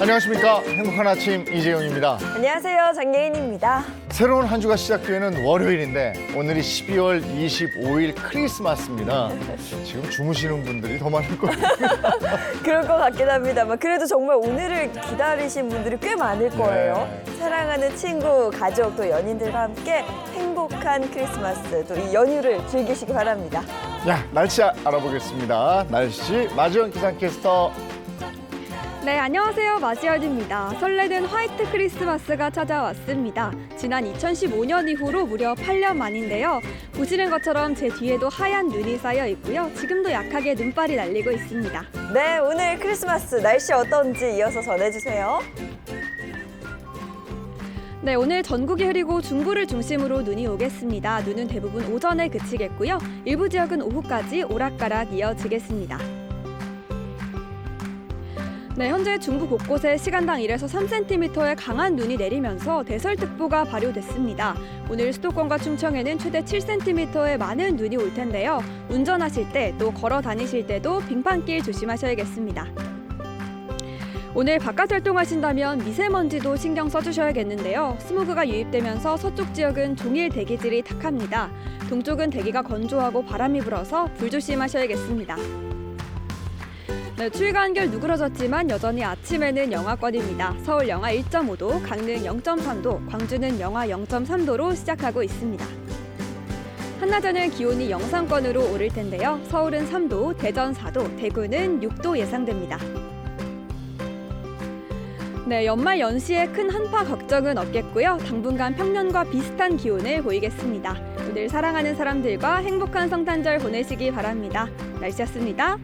안녕하십니까. 행복한 아침 이재용입니다. 안녕하세요. 장예인입니다. 새로운 한 주가 시작되는 월요일인데 오늘이 12월 25일 크리스마스입니다. 지금 주무시는 분들이 더 많을 거예요. 그럴 것 같긴 합니다만 그래도 정말 오늘을 기다리신 분들이 꽤 많을 거예요. 네. 사랑하는 친구, 가족, 또 연인들과 함께 행복한 크리스마스, 또 이 연휴를 즐기시기 바랍니다. 야, 날씨 알아보겠습니다. 날씨 마지원 기상캐스터. 네, 안녕하세요. 마지연입니다. 설레는 화이트 크리스마스가 찾아왔습니다. 지난 2015년 이후로 무려 8년 만인데요. 보시는 것처럼 제 뒤에도 하얀 눈이 쌓여 있고요. 지금도 약하게 눈발이 날리고 있습니다. 네, 오늘 크리스마스 날씨 어떤지 이어서 전해주세요. 네, 오늘 전국이 흐리고 중부를 중심으로 눈이 오겠습니다. 눈은 대부분 오전에 그치겠고요. 일부 지역은 오후까지 오락가락 이어지겠습니다. 네, 현재 중부 곳곳에 시간당 1에서 3cm의 강한 눈이 내리면서 대설특보가 발효됐습니다. 오늘 수도권과 충청에는 최대 7cm의 많은 눈이 올 텐데요. 운전하실 때 또 걸어 다니실 때도 빙판길 조심하셔야겠습니다. 오늘 바깥 활동하신다면 미세먼지도 신경 써주셔야겠는데요. 스모그가 유입되면서 서쪽 지역은 종일 대기질이 탁합니다. 동쪽은 대기가 건조하고 바람이 불어서 불조심하셔야겠습니다. 네, 추위가 한결 누그러졌지만 여전히 아침에는 영하권입니다. 서울 영하 1.5도, 강릉 0.3도, 광주는 영하 0.3도로 시작하고 있습니다. 한낮에는 기온이 영상권으로 오를 텐데요. 서울은 3도, 대전 4도, 대구는 6도 예상됩니다. 네, 연말 연시에 큰 한파 걱정은 없겠고요. 당분간 평년과 비슷한 기온을 보이겠습니다. 오늘 사랑하는 사람들과 행복한 성탄절 보내시기 바랍니다. 날씨였습니다.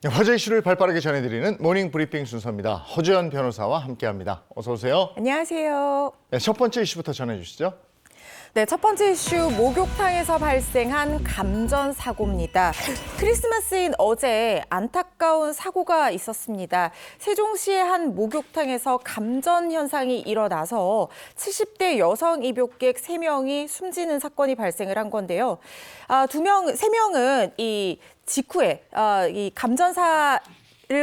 화제 이슈를 발빠르게 전해드리는 모닝 브리핑 순서입니다. 허주연 변호사와 함께합니다. 어서 오세요. 안녕하세요. 네, 첫 번째 이슈부터 전해주시죠. 네, 첫 번째 이슈 목욕탕에서 발생한 감전 사고입니다. 크리스마스인 어제 안타까운 사고가 있었습니다. 세종시의 한 목욕탕에서 감전 현상이 일어나서 70대 여성 입욕객 3명이 숨지는 사건이 발생을 한 건데요. 3명은 이 직후에 이 감전사를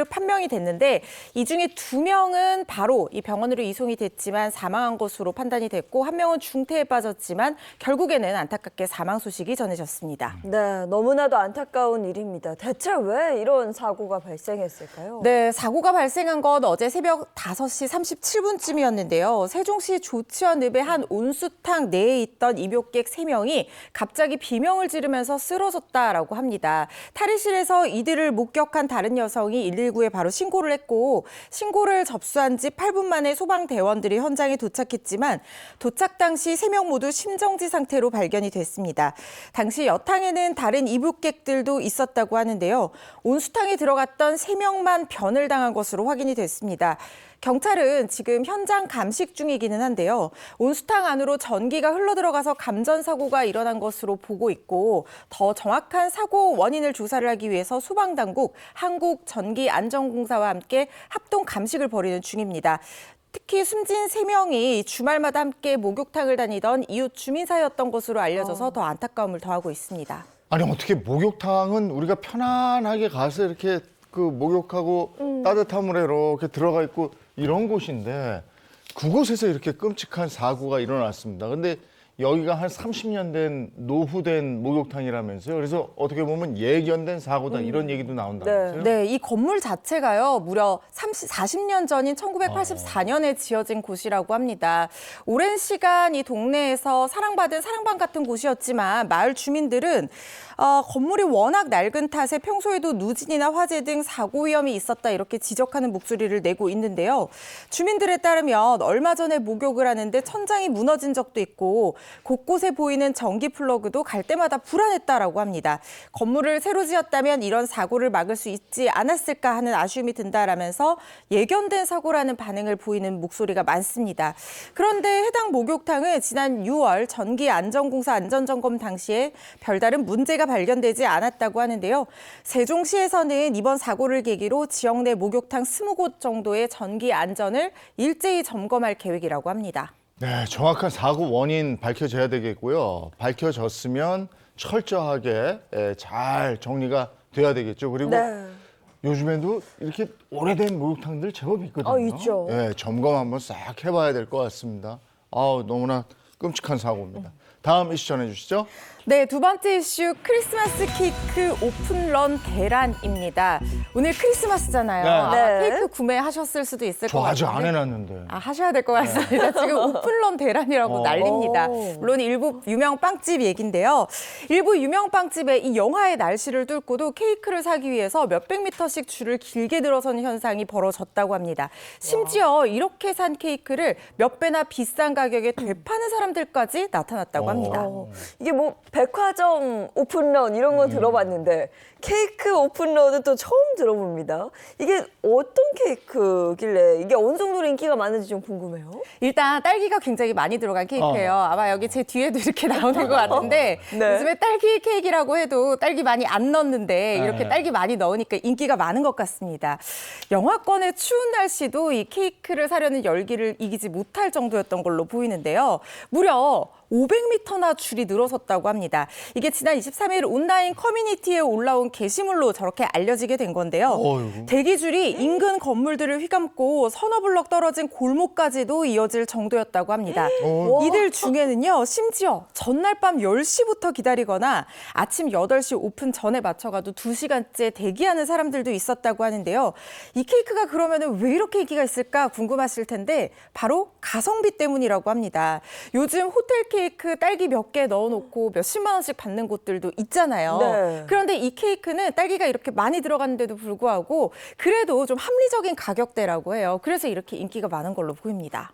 판명이 됐는데 이 중에 2명은 바로 이 병원으로 이송이 됐지만 사망한 것으로 판단이 됐고 1명은 중태에 빠졌지만 결국에는 안타깝게 사망 소식이 전해졌습니다. 네, 너무나도 안타까운 일입니다. 대체 왜 이런 사고가 발생했을까요? 네, 사고가 발생한 건 어제 새벽 5시 37분쯤이었는데요. 세종시 조치원읍의 한 온수탕 내에 있던 입욕객 3명이 갑자기 비명을 지르면서 쓰러졌다라고 합니다. 탈의실에서 이들을 목격한 다른 여성이 119에 바로 신고를 했고 신고를 접수한 지 8분 만에 소방대원들이 현장에 도착했지만 도착 당시 3명 모두 심정지 상태로 발견이 됐습니다. 당시 여탕에는 다른 입욕객들도 있었다고 하는데요. 온수탕에 들어갔던 3명만 변을 당한 것으로 확인이 됐습니다. 경찰은 지금 현장 감식 중이기는 한데요. 온수탕 안으로 전기가 흘러들어가서 감전 사고가 일어난 것으로 보고 있고 더 정확한 사고 원인을 조사를 하기 위해서 소방당국, 한국전기안전공사와 함께 합동 감식을 벌이는 중입니다. 특히 숨진 3명이 주말마다 함께 목욕탕을 다니던 이웃 주민사였던 것으로 알려져서 더 안타까움을 더하고 있습니다. 아니, 어떻게 목욕탕은 우리가 편안하게 가서 이렇게 그 목욕하고 따뜻한 물에 이렇게 들어가 있고 이런 곳인데 그곳에서 이렇게 끔찍한 사고가 일어났습니다. 근데 여기가 한 30년 된 노후된 목욕탕이라면서요. 그래서 어떻게 보면 예견된 사고다 이런 얘기도 나온다면서요. 네, 이 건물 자체가요. 무려 40년 전인 1984년에 지어진 곳이라고 합니다. 오랜 시간 이 동네에서 사랑받은 사랑방 같은 곳이었지만 마을 주민들은 건물이 워낙 낡은 탓에 평소에도 누진이나 화재 등 사고 위험이 있었다 이렇게 지적하는 목소리를 내고 있는데요. 주민들에 따르면 얼마 전에 목욕을 하는데 천장이 무너진 적도 있고 곳곳에 보이는 전기 플러그도 갈 때마다 불안했다라고 합니다. 건물을 새로 지었다면 이런 사고를 막을 수 있지 않았을까 하는 아쉬움이 든다라면서 예견된 사고라는 반응을 보이는 목소리가 많습니다. 그런데 해당 목욕탕은 지난 6월 전기안전공사 안전점검 당시에 별다른 문제가 발견되지 않았다고 하는데요. 세종시에서는 이번 사고를 계기로 지역 내 목욕탕 20곳 정도의 전기 안전을 일제히 점검할 계획이라고 합니다. 네, 정확한 사고 원인 밝혀져야 되겠고요. 밝혀졌으면 철저하게 잘 정리가 돼야 되겠죠. 그리고 네. 요즘에도 이렇게 오래된 목욕탕들 제법 있거든요. 있죠. 네, 점검 한번 싹 해봐야 될 것 같습니다. 아우, 너무나 끔찍한 사고입니다. 다음 이슈 전해주시죠. 네, 두 번째 이슈 크리스마스 케이크 오픈런 대란입니다. 오늘 크리스마스잖아요. 네. 아마 네. 케이크 구매하셨을 수도 있을 것 저 아직 같은데. 안 해놨는데. 하셔야 될 것 같습니다. 지금 오픈런 대란이라고 난립니다. 오. 물론 일부 유명 빵집 얘긴데요. 일부 유명 빵집에 이 영하의 날씨를 뚫고도 케이크를 사기 위해서 몇백 미터씩 줄을 길게 들어서는 현상이 벌어졌다고 합니다. 심지어 이렇게 산 케이크를 몇 배나 비싼 가격에 되파는 사람들까지 나타났다고 합니다. 이게 뭐 백화점 오픈런 이런 건 들어봤는데 케이크 오픈런은 또 처음 들어봅니다. 이게 어떤 케이크길래 이게 어느 정도로 인기가 많은지 좀 궁금해요. 일단 딸기가 굉장히 많이 들어간 케이크예요. 아마 여기 제 뒤에도 이렇게 나오는 것 같은데 네. 요즘에 딸기 케이크라고 해도 딸기 많이 안 넣는데 이렇게 네. 딸기 많이 넣으니까 인기가 많은 것 같습니다. 영하권의 추운 날씨도 이 케이크를 사려는 열기를 이기지 못할 정도였던 걸로 보이는데요. 무려 500m나 줄이 늘어섰다고 합니다. 이게 지난 23일 온라인 커뮤니티에 올라온 게시물로 저렇게 알려지게 된 건데요. 어이구. 대기줄이 인근 건물들을 휘감고 서너 블럭 떨어진 골목까지도 이어질 정도였다고 합니다. 이들 중에는요, 심지어 전날 밤 10시부터 기다리거나 아침 8시 오픈 전에 맞춰가도 2시간째 대기하는 사람들도 있었다고 하는데요. 이 케이크가 그러면 왜 이렇게 인기가 있을까 궁금하실 텐데 바로 가성비 때문이라고 합니다. 요즘 호텔 케이크 딸기 몇 개 넣어놓고 몇십만 원씩 받는 곳들도 있잖아요. 네. 그런데 이 케이크는 딸기가 이렇게 많이 들어갔는데도 불구하고 그래도 좀 합리적인 가격대라고 해요. 그래서 이렇게 인기가 많은 걸로 보입니다.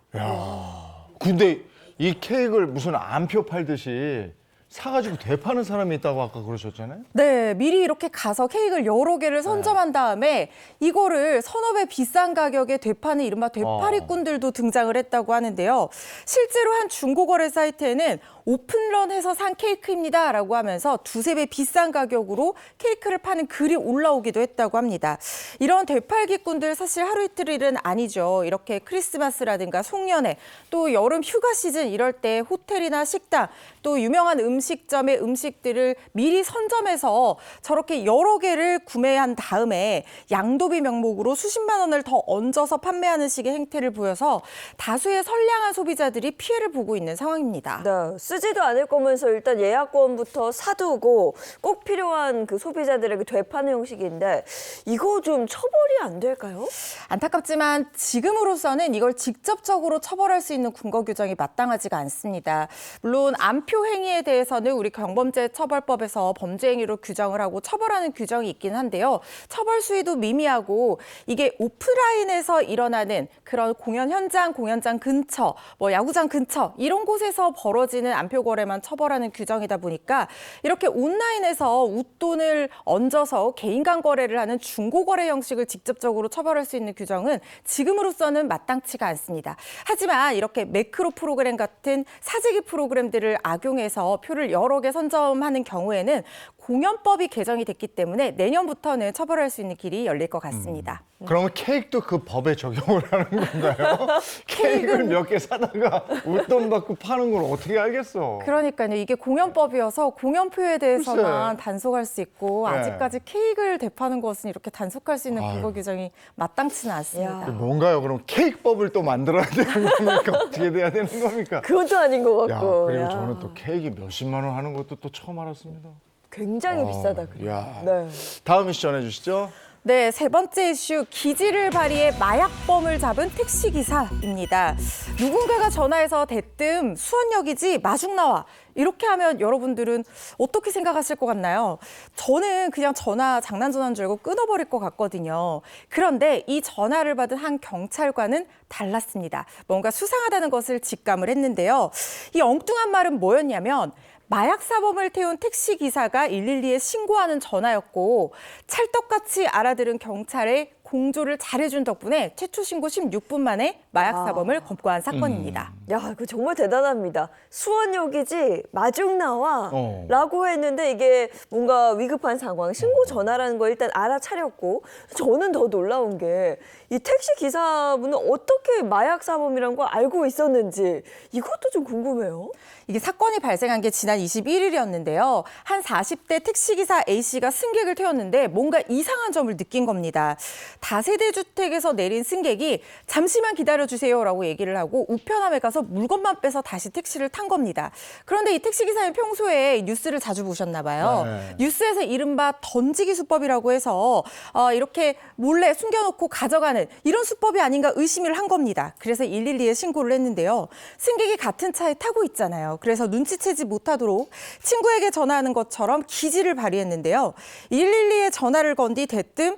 근데 이 케이크를 무슨 암표 팔듯이 사가지고 되파는 사람이 있다고 아까 그러셨잖아요. 네, 미리 이렇게 가서 케이크를 여러 개를 선점한 다음에 이거를 서너 배 비싼 가격에 되파는 이른바 되파리꾼들도 등장을 했다고 하는데요. 실제로 한 중고거래 사이트에는 오픈런해서 산 케이크입니다라고 하면서 두세 배 비싼 가격으로 케이크를 파는 글이 올라오기도 했다고 합니다. 이런 되팔기꾼들 사실 하루 이틀 일은 아니죠. 이렇게 크리스마스라든가 송년회 또 여름 휴가 시즌 이럴 때 호텔이나 식당 또 유명한 음식점의 음식들을 미리 선점해서 저렇게 여러 개를 구매한 다음에 양도비 명목으로 수십만 원을 더 얹어서 판매하는 식의 행태를 보여서 다수의 선량한 소비자들이 피해를 보고 있는 상황입니다. 네, 쓰지도 않을 거면서 일단 예약권부터 사두고 꼭 필요한 그 소비자들에게 되파는 형식인데 이거 좀 처벌이 안 될까요? 안타깝지만 지금으로서는 이걸 직접적으로 처벌할 수 있는 근거 규정이 마땅하지가 않습니다. 물론 암표 행위에 대해서는 우리 경범죄처벌법에서 범죄 행위로 규정을 하고 처벌하는 규정이 있긴 한데요. 처벌 수위도 미미하고 이게 오프라인에서 일어나는 그런 공연 현장, 공연장 근처, 뭐 야구장 근처 이런 곳에서 벌어지는 암표 거래만 처벌하는 규정이다 보니까 이렇게 온라인에서 웃돈을 얹어서 개인 간 거래를 하는 중고 거래 형식을 직접적으로 처벌할 수 있는 규정은 지금으로서는 마땅치가 않습니다. 하지만 이렇게 매크로 프로그램 같은 사재기 프로그램들을 악용해서 표를 여러 개 선점하는 경우에는 공연법이 개정이 됐기 때문에 내년부터는 처벌할 수 있는 길이 열릴 것 같습니다. 그러면 케이크도 그 법에 적용을 하는 건가요? 케이크를 몇 개 사다가 웃돈 받고 파는 걸 어떻게 알겠어? 그러니까요. 이게 공연법이어서 공연표에 대해서만 글쎄. 단속할 수 있고 네. 아직까지 케이크를 대파는 것은 이렇게 단속할 수 있는 아유. 근거 규정이 마땅치는 않습니다. 야. 뭔가요? 그럼 케이크법을 또 만들어야 되는 겁니까? 어떻게 돼야 되는 겁니까? 그것도 아닌 것 야, 같고. 그리고 야. 저는 또 케이크 몇십만 원 하는 것도 또 처음 알았습니다. 굉장히 비싸다. 그래요. 야. 네. 다음 이슈 전해주시죠. 네, 세 번째 이슈, 기지를 발휘해 마약범을 잡은 택시기사입니다. 누군가가 전화해서 대뜸 수원역이지 마중 나와. 이렇게 하면 여러분들은 어떻게 생각하실 것 같나요? 저는 그냥 장난 전화인 줄 알고 끊어버릴 것 같거든요. 그런데 이 전화를 받은 한 경찰관은 달랐습니다. 뭔가 수상하다는 것을 직감을 했는데요. 이 엉뚱한 말은 뭐였냐면 마약 사범을 태운 택시기사가 112에 신고하는 전화였고 찰떡같이 알아들은 경찰의 공조를 잘해준 덕분에 최초 신고 16분 만에 마약 사범을 검거한 사건입니다. 야, 그 정말 대단합니다. 수원역이지 마중 나와 어. 라고 했는데 이게 뭔가 위급한 상황, 신고 전화라는 걸 일단 알아차렸고 저는 더 놀라운 게 이 택시 기사분은 어떻게 마약 사범이란 걸 알고 있었는지 이것도 좀 궁금해요. 이게 사건이 발생한 게 지난 21일이었는데요. 한 40대 택시기사 A씨가 승객을 태웠는데 뭔가 이상한 점을 느낀 겁니다. 다세대 주택에서 내린 승객이 잠시만 기다려주세요라고 얘기를 하고 우편함에 가서 물건만 빼서 다시 택시를 탄 겁니다. 그런데 이 택시기사는 평소에 뉴스를 자주 보셨나 봐요. 네. 뉴스에서 이른바 던지기 수법이라고 해서 이렇게 몰래 숨겨놓고 가져가는 이런 수법이 아닌가 의심을 한 겁니다. 그래서 112에 신고를 했는데요. 승객이 같은 차에 타고 있잖아요. 그래서 눈치채지 못하도록 친구에게 전화하는 것처럼 기지를 발휘했는데요. 112에 전화를 건 뒤 대뜸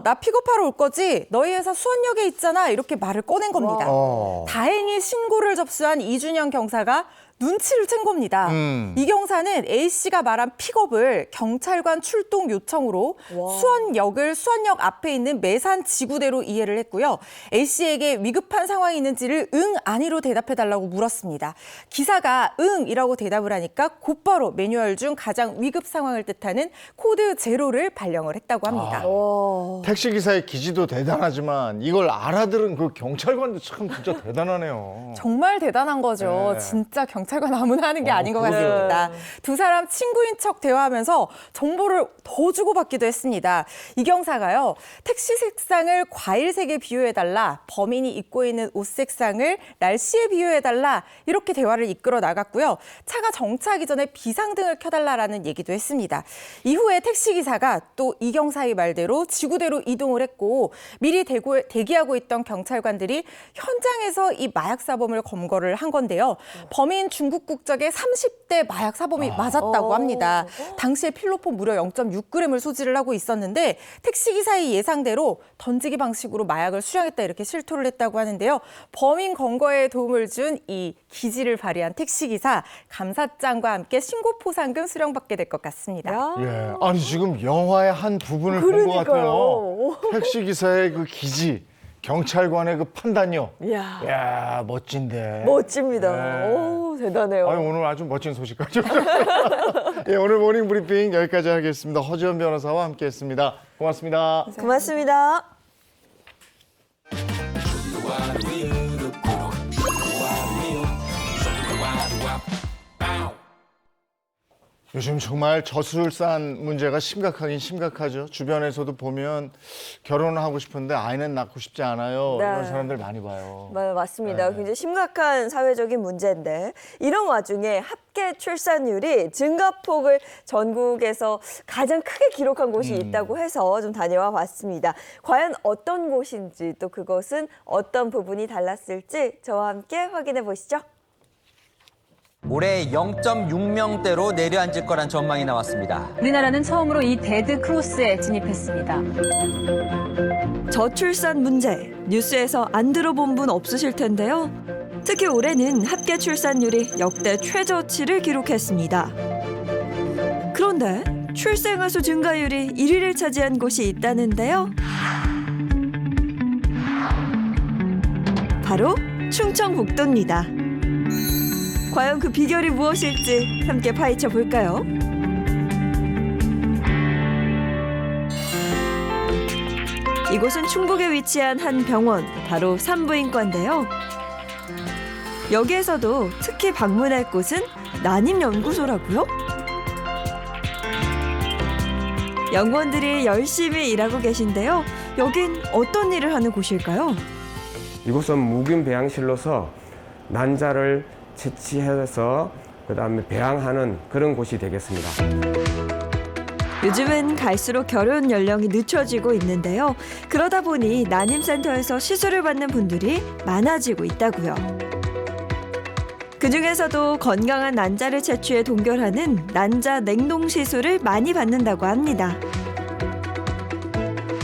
나 픽업하러 올 거지? 너희 회사 수원역에 있잖아. 이렇게 말을 꺼낸 겁니다. 다행히 신고를 접수한 이준영 경사가 눈치를 챈 겁니다. 이 경사는 A씨가 말한 픽업을 경찰관 출동 요청으로 수원역 앞에 있는 매산 지구대로 이해를 했고요. A씨에게 위급한 상황이 있는지를 응, 아니로 대답해달라고 물었습니다. 기사가 응이라고 대답을 하니까 곧바로 매뉴얼 중 가장 위급 상황을 뜻하는 코드 제로를 발령을 했다고 합니다. 택시 기사의 기지도 대단하지만 이걸 알아들은 그 경찰관도 참 진짜 대단하네요. 정말 대단한 거죠. 네. 진짜 경찰관 아무나 하는 게 아닌 것 그러게요. 같습니다. 두 사람 친구인 척 대화하면서 정보를 더 주고받기도 했습니다. 이 경사가요. 택시 색상을 과일색에 비유해달라. 범인이 입고 있는 옷 색상을 날씨에 비유해달라. 이렇게 대화를 이끌어 나갔고요. 차가 정차하기 전에 비상등을 켜달라라는 얘기도 했습니다. 이후에 택시기사가 또 이 경사의 말대로 지구대로 이동을 했고 미리 대기하고 있던 경찰관들이 현장에서 이 마약 사범을 검거를 한 건데요. 범인 중국 국적의 30대 마약 사범이 맞았다고 합니다. 당시에 필로폰 무려 0.6g을 소지를 하고 있었는데 택시기사의 예상대로 던지기 방식으로 마약을 수령했다 이렇게 실토를 했다고 하는데요. 범인 검거에 도움을 준 이 기지를 발휘한 택시기사 감사장과 함께 신고포상금 수령받게 될 것 같습니다. 야. 예. 아니 지금 영화의 한 부분을 본 것 같아요. 그러니까요. 택시 기사의 그 기지, 경찰관의 그 판단력. 이야, 야 멋진데. 멋집니다. 네. 오, 대단해요. 아니, 오늘 아주 멋진 소식까지. 예, 오늘 모닝 브리핑 여기까지 하겠습니다. 허지연 변호사와 함께했습니다. 고맙습니다. 고맙습니다. 요즘 정말 저출산 문제가 심각하긴 심각하죠. 주변에서도 보면 결혼을 하고 싶은데 아이는 낳고 싶지 않아요. 네. 이런 사람들 많이 봐요. 맞습니다. 네. 굉장히 심각한 사회적인 문제인데 이런 와중에 합계 출산율이 증가폭을 전국에서 가장 크게 기록한 곳이 있다고 해서 좀 다녀와 봤습니다. 과연 어떤 곳인지 또 그것은 어떤 부분이 달랐을지 저와 함께 확인해 보시죠. 올해 0.6명대로 내려앉을 거란 전망이 나왔습니다. 우리나라는 처음으로 이 데드 크로스에 진입했습니다. 저출산 문제, 뉴스에서 안 들어본 분 없으실 텐데요. 특히 올해는 합계 출산율이 역대 최저치를 기록했습니다. 그런데 출생아 수 증가율이 1위를 차지한 곳이 있다는데요. 바로 충청북도입니다. 과연 그 비결이 무엇일지 함께 파헤쳐 볼까요? 이곳은 충북에 위치한 한 병원, 바로 산부인과인데요. 여기에서도 특히 방문할 곳은 난임연구소라고요? 연구원들이 열심히 일하고 계신데요. 여긴 어떤 일을 하는 곳일까요? 이곳은 무균 배양실로서 난자를 채취해서 그다음에 배양하는 그런 곳이 되겠습니다. 요즘은 갈수록 결혼 연령이 늦춰지고 있는데요. 그러다 보니 난임센터에서 시술을 받는 분들이 많아지고 있다고요. 그중에서도 건강한 난자를 채취해 동결하는 난자 냉동 시술을 많이 받는다고 합니다.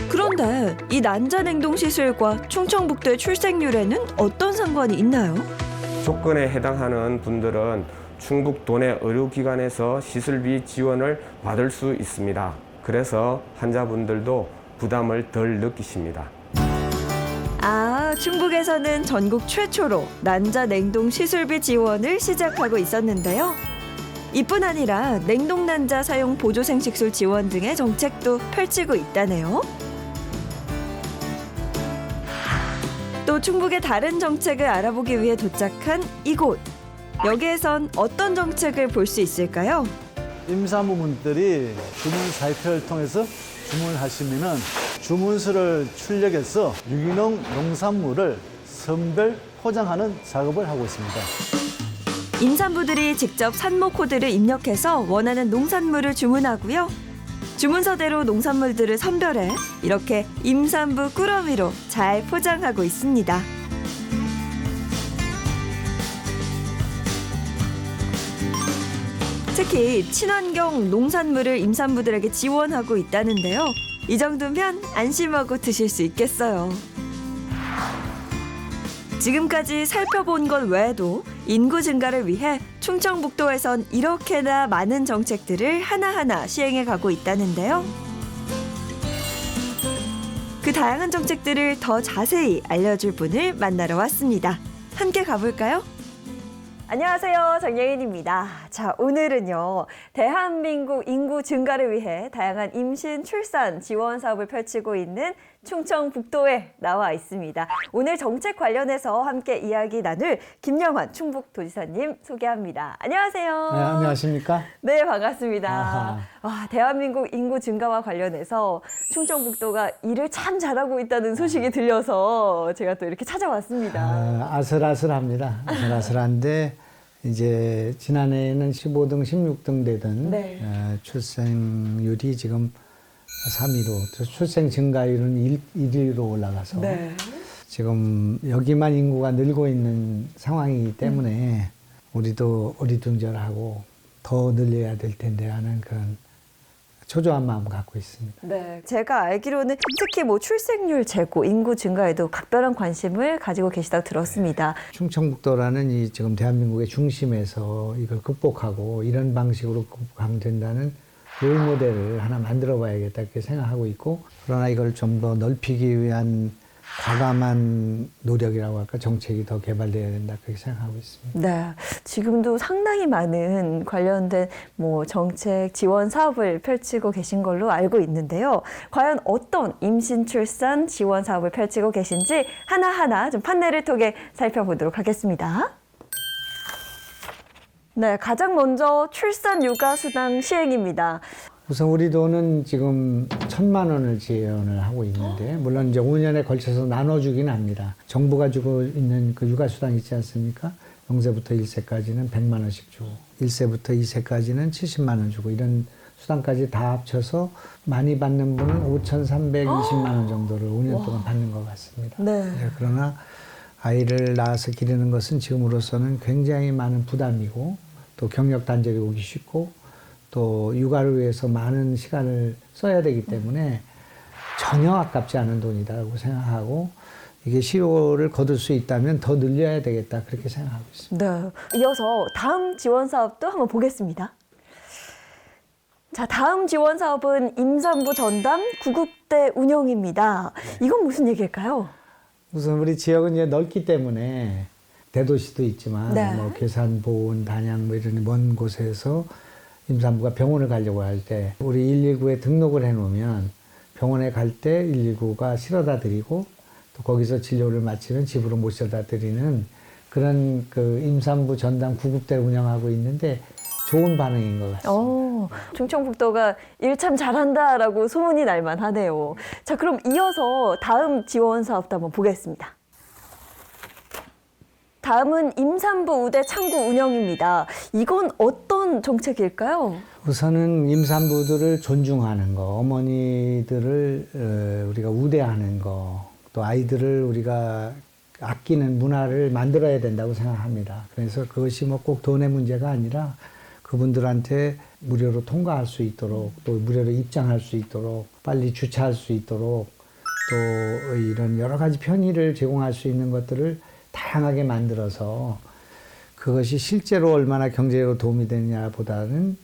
그런데 이 난자 냉동 시술과 충청북도의 출생률에는 어떤 상관이 있나요? 조건에 해당하는 분들은 충북도 내 의료기관에서 시술비 지원을 받을 수 있습니다. 그래서 환자분들도 부담을 덜 느끼십니다. 아, 충북에서는 전국 최초로 난자 냉동 시술비 지원을 시작하고 있었는데요. 이뿐 아니라 냉동 난자 사용 보조생식술 지원 등의 정책도 펼치고 있다네요. 또 충북의 다른 정책을 알아보기 위해 도착한 이곳. 여기에선 어떤 정책을 볼 수 있을까요? 임산부분들이 주문 사이트를 통해서 주문하시면은 주문서를 출력해서 유기농 농산물을 선별 포장하는 작업을 하고 있습니다. 임산부들이 직접 산모 코드를 입력해서 원하는 농산물을 주문하고요. 주문서대로 농산물들을 선별해 이렇게 임산부 꾸러미로 잘 포장하고 있습니다. 특히 친환경 농산물을 임산부들에게 지원하고 있다는데요. 이 정도면 안심하고 드실 수 있겠어요. 지금까지 살펴본 것 외에도 인구 증가를 위해 충청북도에선 이렇게나 많은 정책들을 하나하나 시행해 가고 있다는데요. 그 다양한 정책들을 더 자세히 알려줄 분을 만나러 왔습니다. 함께 가볼까요? 안녕하세요. 정예인입니다. 자, 오늘은요. 대한민국 인구 증가를 위해 다양한 임신, 출산 지원 사업을 펼치고 있는 충청북도에 나와 있습니다. 오늘 정책 관련해서 함께 이야기 나눌 김영환 충북도지사님 소개합니다. 안녕하세요. 네, 안녕하십니까? 네, 반갑습니다. 아하. 와, 대한민국 인구 증가와 관련해서 충청북도가 일을 참 잘하고 있다는 소식이 들려서 제가 또 이렇게 찾아왔습니다. 아슬아슬합니다. 아슬아슬한데 이제 지난해에는 15등, 16등 되던 네. 출생률이 지금 3위로 출생 증가율은 1위로 올라가서 네. 지금 여기만 인구가 늘고 있는 상황이기 때문에 우리도 어리둥절하고 더 늘려야 될 텐데 하는 그런 초조한 마음 갖고 있습니다. 네, 제가 알기로는 특히 뭐 출생률 제고, 인구 증가에도 각별한 관심을 가지고 계시다고 들었습니다. 충청북도라는 이 지금 대한민국의 중심에서 이걸 극복하고 이런 방식으로 극복하면 된다는 롤 모델을 하나 만들어 봐야겠다 이렇게 생각하고 있고, 그러나 이걸 좀 더 넓히기 위한 과감한 노력이라고 할까, 정책이 더 개발돼야 된다 그렇게 생각하고 있습니다. 네, 지금도 상당히 많은 관련된 뭐 정책 지원 사업을 펼치고 계신 걸로 알고 있는데요. 과연 어떤 임신 출산 지원 사업을 펼치고 계신지 하나하나 좀 판넬을 통해 살펴보도록 하겠습니다. 네, 가장 먼저 출산 육아 수당 시행입니다. 우선 우리 도는 지금 1,000만 원을 지원을 하고 있는데, 물론 이제 5년에 걸쳐서 나눠주긴 합니다. 정부가 주고 있는 그 육아수당 있지 않습니까? 0세부터 1세까지는 100만 원씩 주고, 1세부터 2세까지는 70만 원 주고, 이런 수당까지 다 합쳐서 많이 받는 분은 5,320만 원 정도를 5년 동안 받는 것 같습니다. 네. 네, 그러나 아이를 낳아서 기르는 것은 지금으로서는 굉장히 많은 부담이고, 또 경력 단절이 오기 쉽고, 또 육아를 위해서 많은 시간을 써야 되기 때문에 전혀 아깝지 않은 돈이라고 생각하고, 이게 실효를 거둘 수 있다면 더 늘려야 되겠다 그렇게 생각하고 있습니다. 네, 이어서 다음 지원 사업도 한번 보겠습니다. 자, 다음 지원 사업은 임산부 전담 구급대 운영입니다. 이건 무슨 얘기일까요? 우선 우리 지역은 이제 넓기 때문에 대도시도 있지만 네. 뭐 괴산, 보은, 단양 뭐 이런 먼 곳에서 임산부가 병원을 가려고 할 때 우리 119에 등록을 해놓으면 병원에 갈 때 119가 실어다 드리고, 또 거기서 진료를 마치면 집으로 모셔다 드리는 그런 그 임산부 전담 구급대를 운영하고 있는데 좋은 반응인 것 같습니다. 충청북도가 일 참 잘한다라고 소문이 날 만하네요. 자, 그럼 이어서 다음 지원 사업도 한번 보겠습니다. 다음은 임산부 우대 창구 운영입니다. 이건 어떤 어떤 정책일까요? 우선은 임산부들을 존중하는 거, 어머니들을 우리가 우대하는 거, 또 아이들을 우리가 아끼는 문화를 만들어야 된다고 생각합니다. 그래서 그것이 뭐 꼭 돈의 문제가 아니라 그분들한테 무료로 통과할 수 있도록, 또 무료로 입장할 수 있도록, 빨리 주차할 수 있도록, 또 이런 여러 가지 편의를 제공할 수 있는 것들을 다양하게 만들어서 그것이 실제로 얼마나 경제적으로 도움이 되느냐보다는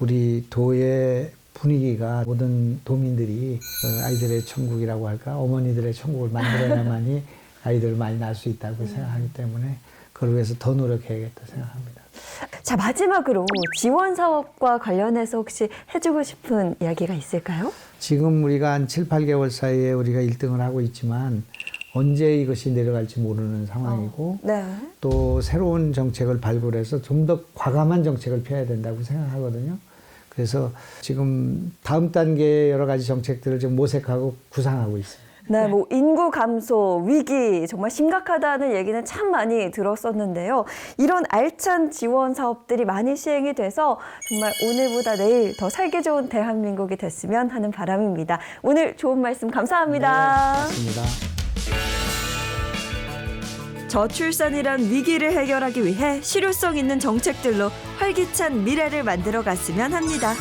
우리 도의 분위기가 모든 도민들이 아이들의 천국이라고 할까, 어머니들의 천국을 만들어야만이 아이들을 많이 낳을 수 있다고 생각하기 때문에 그걸 위해서 더 노력해야겠다 생각합니다. 자, 마지막으로 지원 사업과 관련해서 혹시 해주고 싶은 이야기가 있을까요? 지금 우리가 한 7, 8개월 사이에 우리가 1등을 하고 있지만 언제 이것이 내려갈지 모르는 상황이고 네. 또 새로운 정책을 발굴해서 좀 더 과감한 정책을 펴야 된다고 생각하거든요. 그래서 지금 다음 단계의 여러 가지 정책들을 좀 모색하고 구상하고 있습니다. 네, 뭐 인구 감소, 위기 정말 심각하다는 얘기는 참 많이 들었었는데요. 이런 알찬 지원 사업들이 많이 시행이 돼서 정말 오늘보다 내일 더 살기 좋은 대한민국이 됐으면 하는 바람입니다. 오늘 좋은 말씀 감사합니다. 네, 맞습니다. 저출산이란 위기를 해결하기 위해 실효성 있는 정책들로 활기찬 미래를 만들어 갔으면 합니다.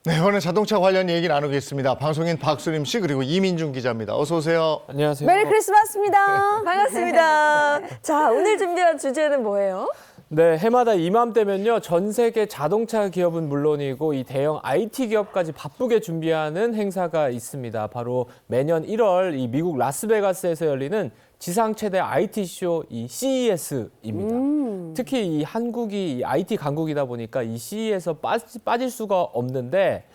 네, 이번엔 자동차 관련 얘기 나누겠습니다. 방송인 박수림 씨 그리고 이민중 기자입니다. 어서 오세요. 안녕하세요. 메리 크리스마스입니다. 반갑습니다. 자, 오늘 준비한 주제는 뭐예요? 네, 해마다 이맘때면요. 전 세계 자동차 기업은 물론이고 이 대형 IT 기업까지 바쁘게 준비하는 행사가 있습니다. 바로 매년 1월 이 미국 라스베가스에서 열리는 지상 최대 IT 쇼 이 CES입니다. 특히 이 한국이 이 IT 강국이다 보니까 이 CES에서 빠질 수가 없는데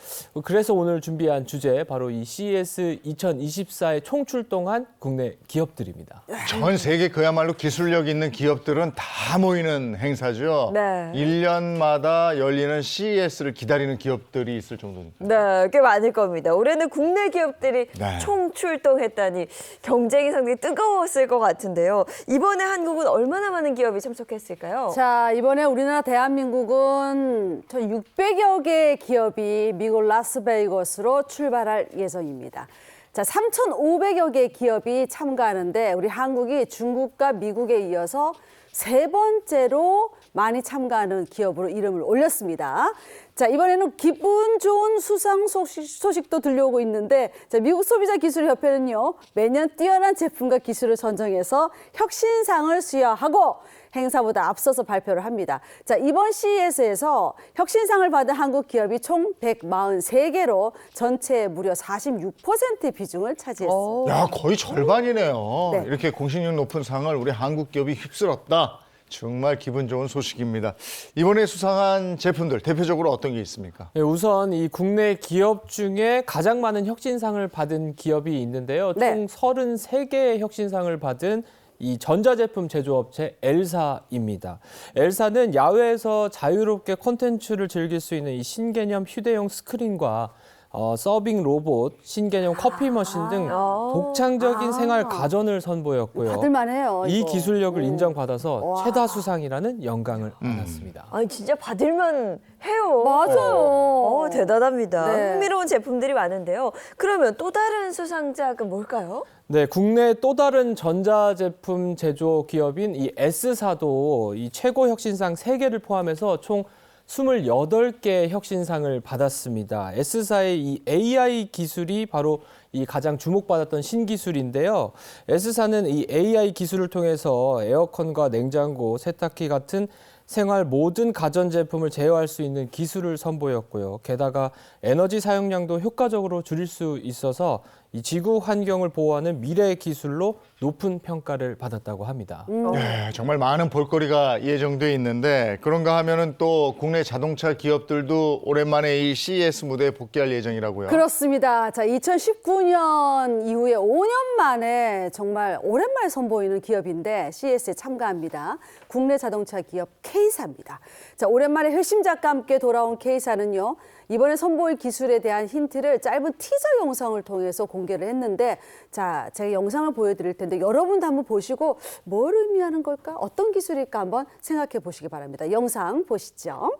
그래서 오늘 준비한 주제 바로 이 CES 2024에 총출동한 국내 기업들입니다. 전 세계 그야말로 기술력 있는 기업들은 다 모이는 행사죠. 네. 1년마다 열리는 CES를 기다리는 기업들이 있을 정도니까. 네, 꽤 많을 겁니다. 올해는 국내 기업들이 네. 총출동했다니 경쟁이 상당히 뜨거웠을 것 같은데요. 이번에 한국은 얼마나 많은 기업이 참석했을까요? 자, 이번에 우리나라 대한민국은 1,600여 개의 기업이 미국 라스베이거스로 출발할 예정입니다. 자, 3,500여 개의 기업이 참가하는데 우리 한국이 중국과 미국에 이어서 세 번째로 많이 참가하는 기업으로 이름을 올렸습니다. 자, 이번에는 기분 좋은 수상 소식도 들려오고 있는데 자, 미국 소비자기술협회는요. 매년 뛰어난 제품과 기술을 선정해서 혁신상을 수여하고 행사보다 앞서서 발표를 합니다. 자, 이번 CES에서 혁신상을 받은 한국 기업이 총 143개로 전체의 무려 46%의 비중을 차지했습니다. 야, 거의 절반이네요. 네. 이렇게 공신력 높은 상을 우리 한국 기업이 휩쓸었다. 정말 기분 좋은 소식입니다. 이번에 수상한 제품들 대표적으로 어떤 게 있습니까? 네, 우선 이 국내 기업 중에 가장 많은 혁신상을 받은 기업이 있는데요. 네. 총 33개의 혁신상을 받은 이 전자제품 제조업체 엘사입니다. 엘사는 야외에서 자유롭게 콘텐츠를 즐길 수 있는 이 신개념 휴대용 스크린과 서빙 로봇, 신개념 커피 머신 등 독창적인 생활 가전을 선보였고요. 받을만해요. 이 이거. 기술력을 인정받아서 최다 수상이라는 영광을 받았습니다. 아니, 진짜 받을만 해요. 맞아요. 대단합니다. 네. 흥미로운 제품들이 많은데요. 그러면 또 다른 수상작은 뭘까요? 네, 국내 또 다른 전자제품 제조 기업인 이 S사도 이 최고 혁신상 3개를 포함해서 총 28개의 혁신상을 받았습니다. S사의 이 AI 기술이 바로 이 가장 주목받았던 신기술인데요. S사는 이 AI 기술을 통해서 에어컨과 냉장고, 세탁기 같은 생활 모든 가전제품을 제어할 수 있는 기술을 선보였고요. 게다가 에너지 사용량도 효과적으로 줄일 수 있어서 이 지구 환경을 보호하는 미래 기술로 높은 평가를 받았다고 합니다. 네, 정말 많은 볼거리가 예정돼 있는데 그런가 하면은 또 국내 자동차 기업들도 오랜만에 이 CES 무대에 복귀할 예정이라고요. 그렇습니다. 자, 2019년 이후에 5년 만에 정말 오랜만에 선보이는 기업인데 CES에 참가합니다. 국내 자동차 기업 K사입니다. 자, 오랜만에 핵심작과 함께 돌아온 K사는요. 이번에 선보일 기술에 대한 힌트를 짧은 티저 영상을 통해서 공개를 했는데 자, 제가 영상을 보여드릴 텐데 여러분도 한번 보시고 뭘 의미하는 걸까? 어떤 기술일까 한번 생각해 보시기 바랍니다. 영상 보시죠.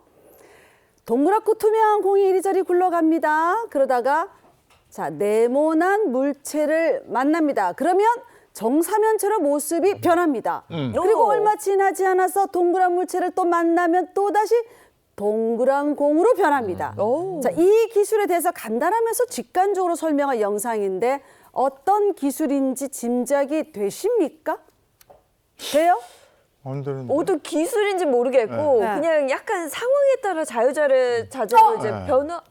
동그랗고 투명한 공이 이리저리 굴러갑니다. 그러다가 자, 네모난 물체를 만납니다. 그러면 정사면처럼 모습이 변합니다. 그리고 얼마 지나지 않아서 동그란 물체를 또 만나면 또다시 동그란 공으로 변합니다. 자, 이 기술에 대해서 간단하면서 직관적으로 설명한 영상인데 어떤 기술인지 짐작이 되십니까? 돼요? 모두 기술인지 모르겠고 네. 그냥 약간 상황에 따라 자유자재로 이제 변화.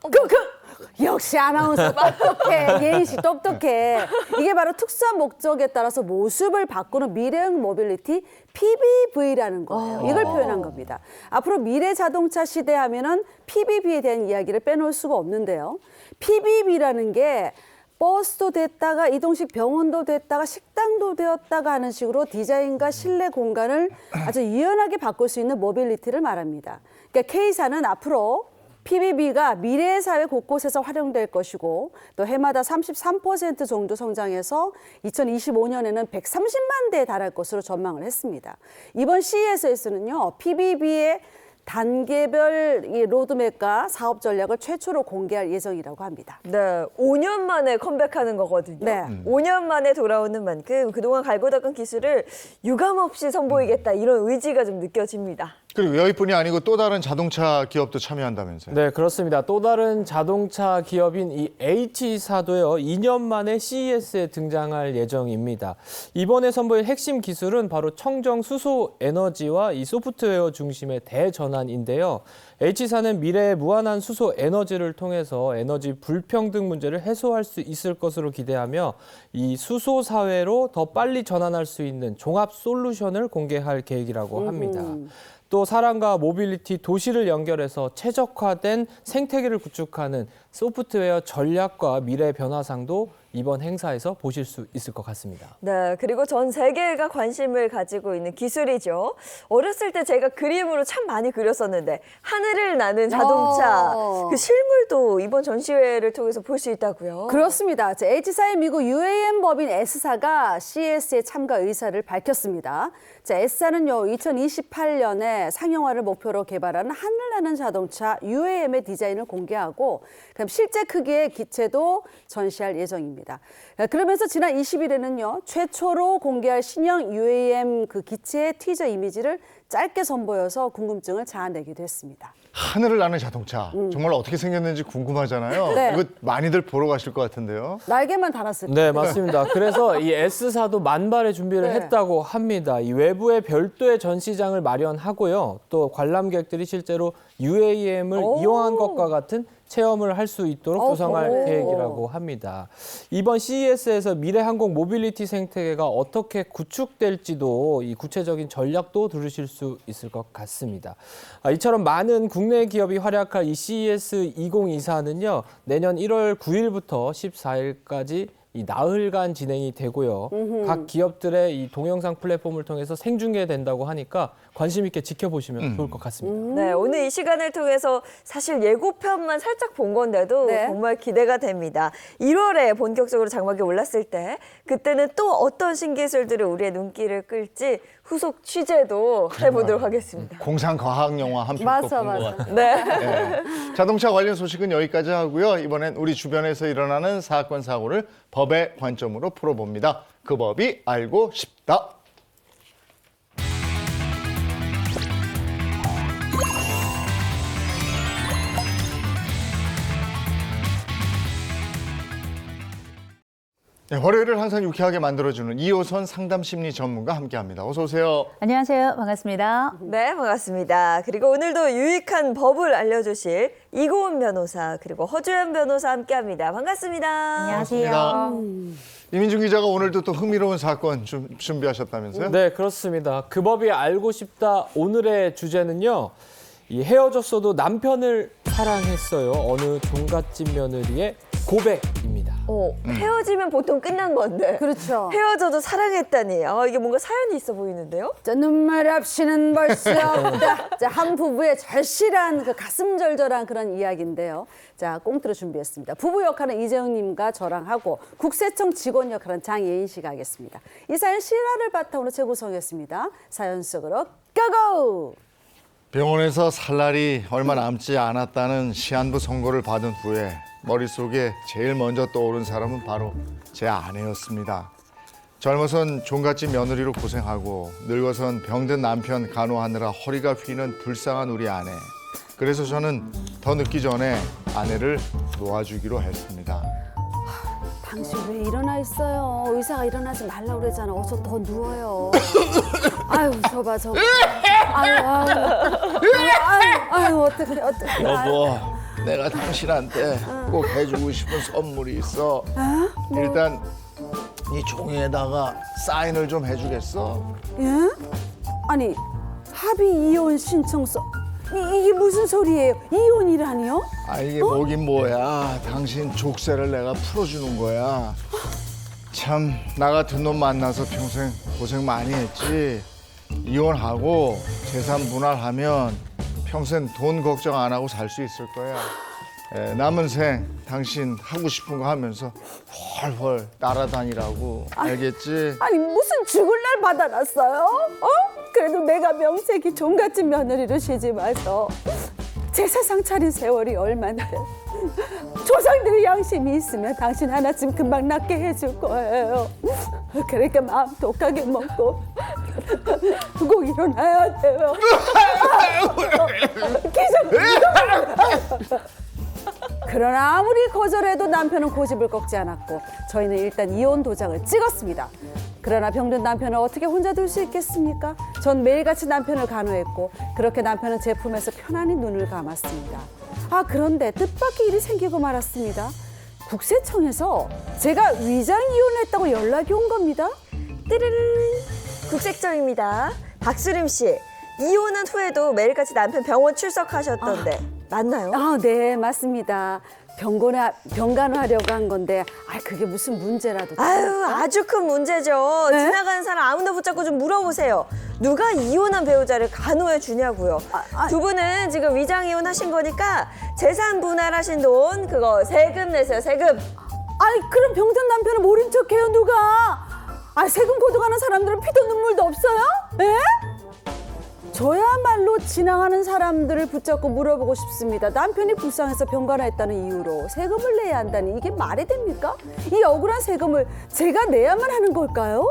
역시 아나운서 똑똑해. 예인 씨 똑똑해. 이게 바로 특수한 목적에 따라서 모습을 바꾸는 미래형 모빌리티 PBV라는 거예요. 이걸 표현한 겁니다. 앞으로 미래 자동차 시대 하면은 PBV에 대한 이야기를 빼놓을 수가 없는데요. PBV라는 게 버스도 됐다가 이동식 병원도 됐다가 식당도 되었다가 하는 식으로 디자인과 실내 공간을 아주 유연하게 바꿀 수 있는 모빌리티를 말합니다. 그러니까 K사는 앞으로 PBV가 미래의 사회 곳곳에서 활용될 것이고 또 해마다 33% 정도 성장해서 2025년에는 130만 대에 달할 것으로 전망을 했습니다. 이번 CES에서는요, PBV의 단계별 이 로드맵과 사업 전략을 최초로 공개할 예정이라고 합니다. 네, 5년 만에 컴백하는 거거든요. 네. 5년 만에 돌아오는 만큼 그동안 갈고 닦은 기술을 유감없이 선보이겠다 이런 의지가 좀 느껴집니다. 그리고 여기뿐이 아니고 또 다른 자동차 기업도 참여한다면서요? 네, 그렇습니다. 또 다른 자동차 기업인 이 H사도요, 2년 만에 CES에 등장할 예정입니다. 이번에 선보일 핵심 기술은 바로 청정 수소 에너지와 이 소프트웨어 중심의 대전환인데요. H사는 미래의 무한한 수소 에너지를 통해서 에너지 불평등 문제를 해소할 수 있을 것으로 기대하며 이 수소 사회로 더 빨리 전환할 수 있는 종합 솔루션을 공개할 계획이라고 합니다. 또 사람과 모빌리티, 도시를 연결해서 최적화된 생태계를 구축하는 소프트웨어 전략과 미래 변화상도 이번 행사에서 보실 수 있을 것 같습니다. 네, 그리고 전 세계가 관심을 가지고 있는 기술이죠. 어렸을 때 제가 그림으로 참 많이 그렸었는데 하늘을 나는 자동차, 그 실물도 이번 전시회를 통해서 볼 수 있다고요. 그렇습니다. H사의 미국 UAM 법인 S사가 CES에 참가 의사를 밝혔습니다. 자, S사는요, 2028년에 상용화를 목표로 개발하는 하늘나는 자동차 UAM의 디자인을 공개하고 그럼 실제 크기의 기체도 전시할 예정입니다. 그러면서 지난 20일에는요, 최초로 공개할 신형 UAM 그 기체의 티저 이미지를 짧게 선보여서 궁금증을 자아내기도 했습니다. 하늘을 나는 자동차. 정말 어떻게 생겼는지 궁금하잖아요. 네. 이거 많이들 보러 가실 것 같은데요. 날개만 달았을 때. 네, 맞습니다. 그래서 이 S사도 만발의 준비를 네. 했다고 합니다. 이 외부에 별도의 전시장을 마련하고요. 또 관람객들이 실제로 UAM을 이용한 것과 같은 체험을 할 수 있도록 조성할 계획이라고 합니다. 이번 CES에서 미래 항공 모빌리티 생태계가 어떻게 구축될지도 이 구체적인 전략도 들으실 수 있을 것 같습니다. 이처럼 많은 국내 기업이 활약할 이 CES 2024는요, 내년 1월 9일부터 14일까지 이 나흘간 진행이 되고요. 각 기업들의 이 동영상 플랫폼을 통해서 생중계된다고 하니까 관심 있게 지켜보시면 좋을 것 같습니다. 네, 오늘 이 시간을 통해서 사실 예고편만 살짝 본 건데도 네. 정말 기대가 됩니다. 1월에 본격적으로 장막에 올랐을 때 그때는 또 어떤 신기술들이 우리의 눈길을 끌지 후속 취재도 해보도록 하겠습니다. 공상 과학 영화 한 편 꼭 맞아, 본 것 맞아. 같아요. 네. 네. 자동차 관련 소식은 여기까지 하고요. 이번엔 우리 주변에서 일어나는 사건 사고를 법의 관점으로 풀어봅니다. 그 법이 알고 싶다. 네, 월요일을 항상 유쾌하게 만들어주는 2호선 상담심리 전문가 함께합니다. 어서 오세요. 안녕하세요. 반갑습니다. 네, 반갑습니다. 그리고 오늘도 유익한 법을 알려주실 이고은 변호사 그리고 허주연 변호사 함께합니다. 반갑습니다. 반갑습니다. 이민중 기자가 오늘도 또 흥미로운 사건 준비하셨다면서요? 네, 그렇습니다. 그 법이 알고 싶다. 오늘의 주제는요, 이 헤어졌어도 남편을 사랑했어요. 어느 종갓집 며느리의 고백입니다. 헤어지면 보통 끝난 건데. 그렇죠. 헤어져도 사랑했다니. 이게 뭔가 사연이 있어 보이는데요? 자, 눈물 없이는 볼 수 없다. 자, 한 부부의 절실한 그 가슴 절절한 그런 이야기인데요. 자, 꽁트로 준비했습니다. 부부 역할은 이재용님과 저랑 하고 국세청 직원 역할은 장예인 씨가 하겠습니다. 이 사연 실화를 바탕으로 재구성했습니다. 사연 속으로 고고! 병원에서 살 날이 얼마 남지 않았다는 시한부 선고를 받은 후에 머릿속에 제일 먼저 떠오른 사람은 바로 제 아내였습니다. 젊어선 종갓집 며느리로 고생하고 늙어선 병든 남편 간호하느라 허리가 휘는 불쌍한 우리 아내. 그래서 저는 더 늦기 전에 아내를 놓아주기로 했습니다. 당신 왜 일어나 있어요? 의사가 일어나지 말라고 그러잖아. 어서 더 누워요. 아유, 저봐. 아유, 어떡해. 여보, 내가 당신한테 꼭 해주고 싶은 선물이 있어. 일단 이 종이에다가 사인을 좀 해주겠어? 예? 아니, 합의 이혼 신청서. 이게 무슨 소리예요? 이혼이라니요? 이게 뭐긴 뭐야. 당신 족쇄를 내가 풀어주는 거야. 참, 나 같은 놈 만나서 평생 고생 많이 했지. 이혼하고 재산 분할하면 평생 돈 걱정 안 하고 살 수 있을 거야. 남은 생 당신 하고 싶은 거 하면서 훨훨 따라다니라고. 알겠지? 아니, 무슨 죽을 날 받아놨어요? 그래도 내가 명색이 종갓집 며느리로 시집 와서 제 세상 차린 세월이 얼만데 조상들의 양심이 있으면 당신 하나쯤 금방 낫게 해줄 거예요. 그러니까 마음 독하게 먹고 꼭 일어나야 돼요. 그러나 아무리 거절해도 남편은 고집을 꺾지 않았고 저희는 일단 이혼 도장을 찍었습니다. 그러나 병든 남편을 어떻게 혼자 둘 수 있겠습니까? 전 매일같이 남편을 간호했고 그렇게 남편은 제 품에서 편안히 눈을 감았습니다. 그런데 뜻밖의 일이 생기고 말았습니다. 국세청에서 제가 위장 이혼했다고 연락이 온 겁니다. 띠르르. 국세청입니다. 박수림 씨. 이혼한 후에도 매일같이 남편 병원 출석하셨던데 맞나요? 네, 맞습니다. 병간호하려고 한 건데 그게 무슨 문제라도 아주 큰 문제죠. 네? 지나가는 사람 아무나 붙잡고 좀 물어보세요. 누가 이혼한 배우자를 간호해 주냐고요. 두 분은 지금 위장 이혼하신 거니까 재산 분할하신 돈 그거 세금 내세요. 세금. 그럼 병든 남편을 모른 척해요 누가? 세금 고동하는 사람들은 피도 눈물도 없어요? 예? 저야말로 지나가는 사람들을 붙잡고 물어보고 싶습니다. 남편이 불쌍해서 병간호했다는 이유로 세금을 내야 한다니 이게 말이 됩니까? 이 억울한 세금을 제가 내야만 하는 걸까요?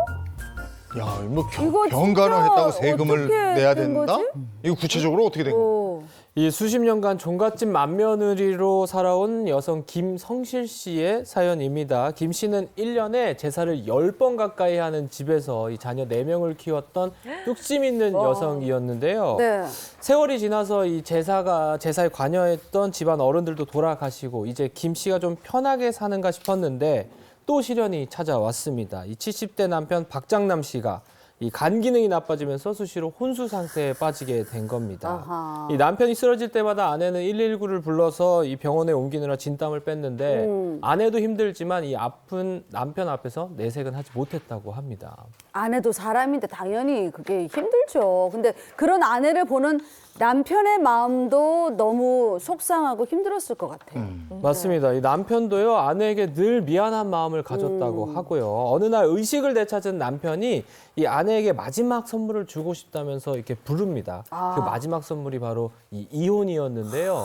야, 뭐 이거 병간호했다고 진짜 세금을 어떻게 내야 된 된다? 거지? 이거 구체적으로 어떻게 된 거야? 이 수십 년간 종갓집 맏며느리로 살아온 여성 김성실 씨의 사연입니다. 김 씨는 1년에 제사를 10번 가까이 하는 집에서 이 자녀 4명을 키웠던 뚝심 있는 여성이었는데요. 네. 세월이 지나서 이 제사에 관여했던 집안 어른들도 돌아가시고 이제 김 씨가 좀 편하게 사는가 싶었는데 또 시련이 찾아왔습니다. 이 70대 남편 박장남 씨가 이 간 기능이 나빠지면서 수시로 혼수 상태에 빠지게 된 겁니다. 이 남편이 쓰러질 때마다 아내는 119를 불러서 이 병원에 옮기느라 진땀을 뺐는데 아내도 힘들지만 이 아픈 남편 앞에서 내색은 하지 못했다고 합니다. 아내도 사람인데 당연히 그게 힘들죠. 근데 그런 아내를 보는 남편의 마음도 너무 속상하고 힘들었을 것 같아요. 맞습니다. 이 남편도요 아내에게 늘 미안한 마음을 가졌다고 하고요. 어느 날 의식을 되찾은 남편이 이 아내에게 마지막 선물을 주고 싶다면서 이렇게 부릅니다. 그 마지막 선물이 바로 이 이혼이었는데요.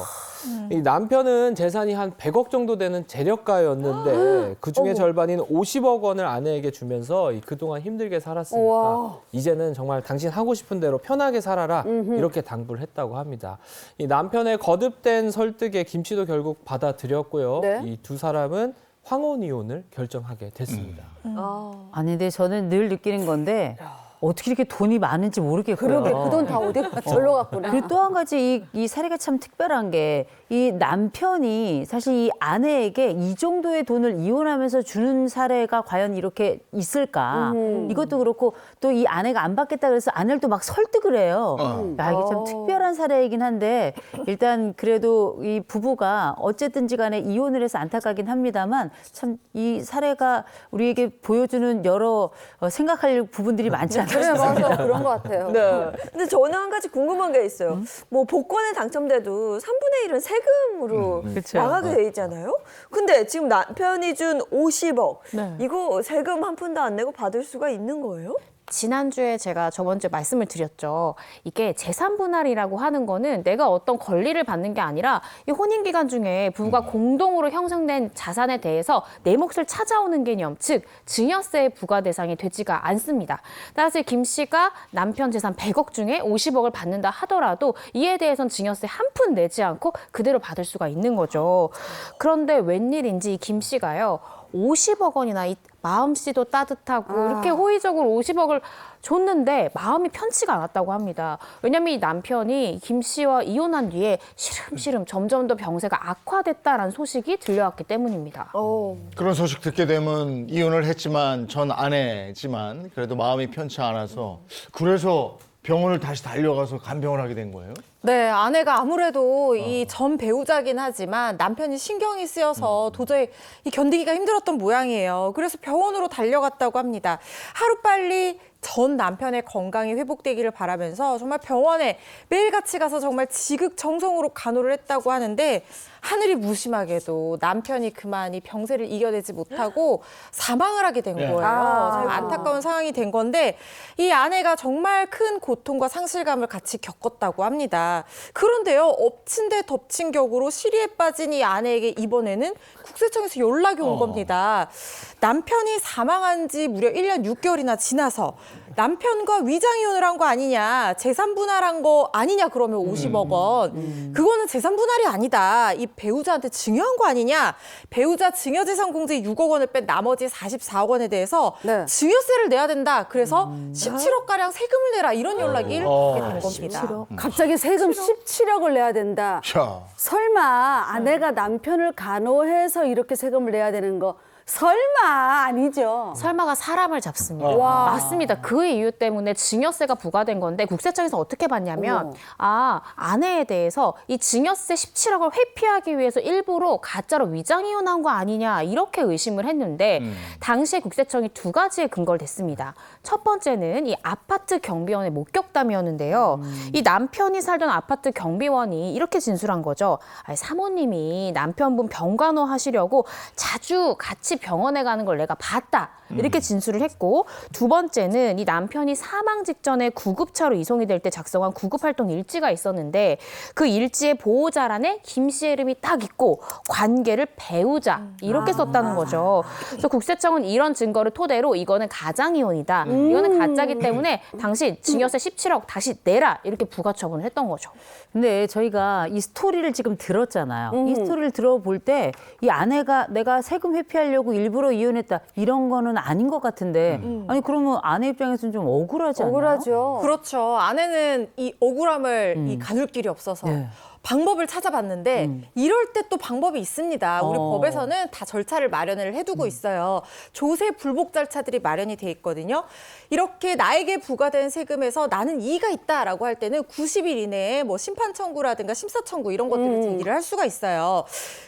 이 남편은 재산이 한 100억 정도 되는 재력가였는데 그중에 절반인 50억 원을 아내에게 주면서 그동안 힘들게 살았으니까 이제는 정말 당신 하고 싶은 대로 편하게 살아라 이렇게 당부를 했다고 합니다. 이 남편의 거듭된 설득에 김 씨도 결국 받아들였고요. 네? 이 두 사람은 황혼 이혼을 결정하게 됐습니다. 아니, 근데 저는 늘 느끼는 건데 어떻게 이렇게 돈이 많은지 모르겠고요. 그러게 그 돈 다 어디 절로 갔구나. 그리고 또 한 가지 이 사례가 참 특별한 게 이 남편이 사실 이 아내에게 이 정도의 돈을 이혼하면서 주는 사례가 과연 이렇게 있을까? 이것도 그렇고 또 이 아내가 안 받겠다 그래서 아내를 또 막 설득을 해요. 야, 이게 참 특별한 사례이긴 한데 일단 그래도 이 부부가 어쨌든지 간에 이혼을 해서 안타깝긴 합니다만 참 이 사례가 우리에게 보여주는 여러 생각할 부분들이 많지 않나 그래 싶습니다. 맞아 그런 것 같아요. 네. 근데 저는 한 가지 궁금한 게 있어요. 뭐 복권에 당첨돼도 3분의 1은 세금으로 그쵸. 나가게 돼 있잖아요. 근데 지금 남편이 준 50억 네. 이거 세금 한 푼도 안 내고 받을 수가 있는 거예요? 지난주에 제가 저번 주에 말씀을 드렸죠. 이게 재산 분할이라고 하는 거는 내가 어떤 권리를 받는 게 아니라 이 혼인 기간 중에 부부가 공동으로 형성된 자산에 대해서 내 몫을 찾아오는 개념, 즉 증여세의 부과 대상이 되지가 않습니다. 따라서 김 씨가 남편 재산 100억 중에 50억을 받는다 하더라도 이에 대해선 증여세 한 푼 내지 않고 그대로 받을 수가 있는 거죠. 그런데 웬일인지 이 김 씨가요. 50억 원이나 이 마음씨도 따뜻하고 이렇게 호의적으로 50억을 줬는데 마음이 편치가 않았다고 합니다. 왜냐하면 이 남편이 김 씨와 이혼한 뒤에 시름시름 점점 더 병세가 악화됐다라는 소식이 들려왔기 때문입니다. 그런 소식 듣게 되면 이혼을 했지만 전 아내지만 그래도 마음이 편치 않아서 그래서 병원을 다시 달려가서 간병을 하게 된 거예요? 네, 아내가 아무래도 이 전 배우자긴 하지만 남편이 신경이 쓰여서 도저히 이 견디기가 힘들었던 모양이에요. 그래서 병원으로 달려갔다고 합니다. 하루빨리 전 남편의 건강이 회복되기를 바라면서 정말 병원에 매일같이 가서 정말 지극정성으로 간호를 했다고 하는데 하늘이 무심하게도 남편이 그만 이 병세를 이겨내지 못하고 사망을 하게 된 거예요. 참 안타까운 상황이 된 건데 이 아내가 정말 큰 고통과 상실감을 같이 겪었다고 합니다. 그런데요, 엎친 데 덮친 격으로 시리에 빠진 이 아내에게 이번에는 국세청에서 연락이 온 겁니다. 남편이 사망한 지 무려 1년 6개월이나 지나서 남편과 위장이혼을 한 거 아니냐, 재산 분할한 거 아니냐, 그러면 50억 원. 그거는 재산 분할이 아니다. 이 배우자한테 증여한 거 아니냐. 배우자 증여재산 공제 6억 원을 뺀 나머지 44억 원에 대해서 네. 증여세를 내야 된다. 그래서 17억가량 세금을 내라. 이런 연락이 오게 된 겁니다. 갑자기 세금 17억을 내야 된다. 자, 설마 아내가 남편을 간호해서 이렇게 세금을 내야 되는 거 설마 아니죠? 설마가 사람을 잡습니다. 와. 맞습니다. 그 이유 때문에 증여세가 부과된 건데 국세청에서 어떻게 봤냐면 아내에 대해서 이 증여세 17억을 회피하기 위해서 일부러 가짜로 위장이혼한 거 아니냐 이렇게 의심을 했는데 당시에 국세청이 두 가지의 근거를 댔습니다. 첫 번째는 이 아파트 경비원의 목격담이었는데요. 이 남편이 살던 아파트 경비원이 이렇게 진술한 거죠. 아니, 사모님이 남편분 병간호 하시려고 자주 같이 병원에 가는 걸 내가 봤다. 이렇게 진술을 했고 두 번째는 이 남편이 사망 직전에 구급차로 이송이 될 때 작성한 구급활동 일지가 있었는데 그 일지에 보호자란에 김 씨의 이름이 딱 있고 관계를 배우자 이렇게 썼다는 거죠. 그래서 국세청은 이런 증거를 토대로 이거는 가장이혼이다. 이거는 가짜기 때문에 당시 증여세 17억 다시 내라 이렇게 부가처분을 했던 거죠. 근데 저희가 이 스토리를 지금 들었잖아요. 이 스토리를 들어볼 때 이 아내가 내가 세금 회피하려고 일부러 이혼했다 이런 거는 아닌 것 같은데 아니 그러면 아내 입장에서는 좀 억울하지 않나요? 억울하죠. 그렇죠. 아내는 이 억울함을 이 가눌 길이 없어서 네. 방법을 찾아봤는데 이럴 때 또 방법이 있습니다. 우리 법에서는 다 절차를 마련을 해두고 있어요. 조세 불복 절차들이 마련이 돼 있거든요. 이렇게 나에게 부과된 세금에서 나는 이의가 있다라고 할 때는 90일 이내에 뭐 심판 청구라든가 심사 청구 이런 것들을 제기를 할 수가 있어요.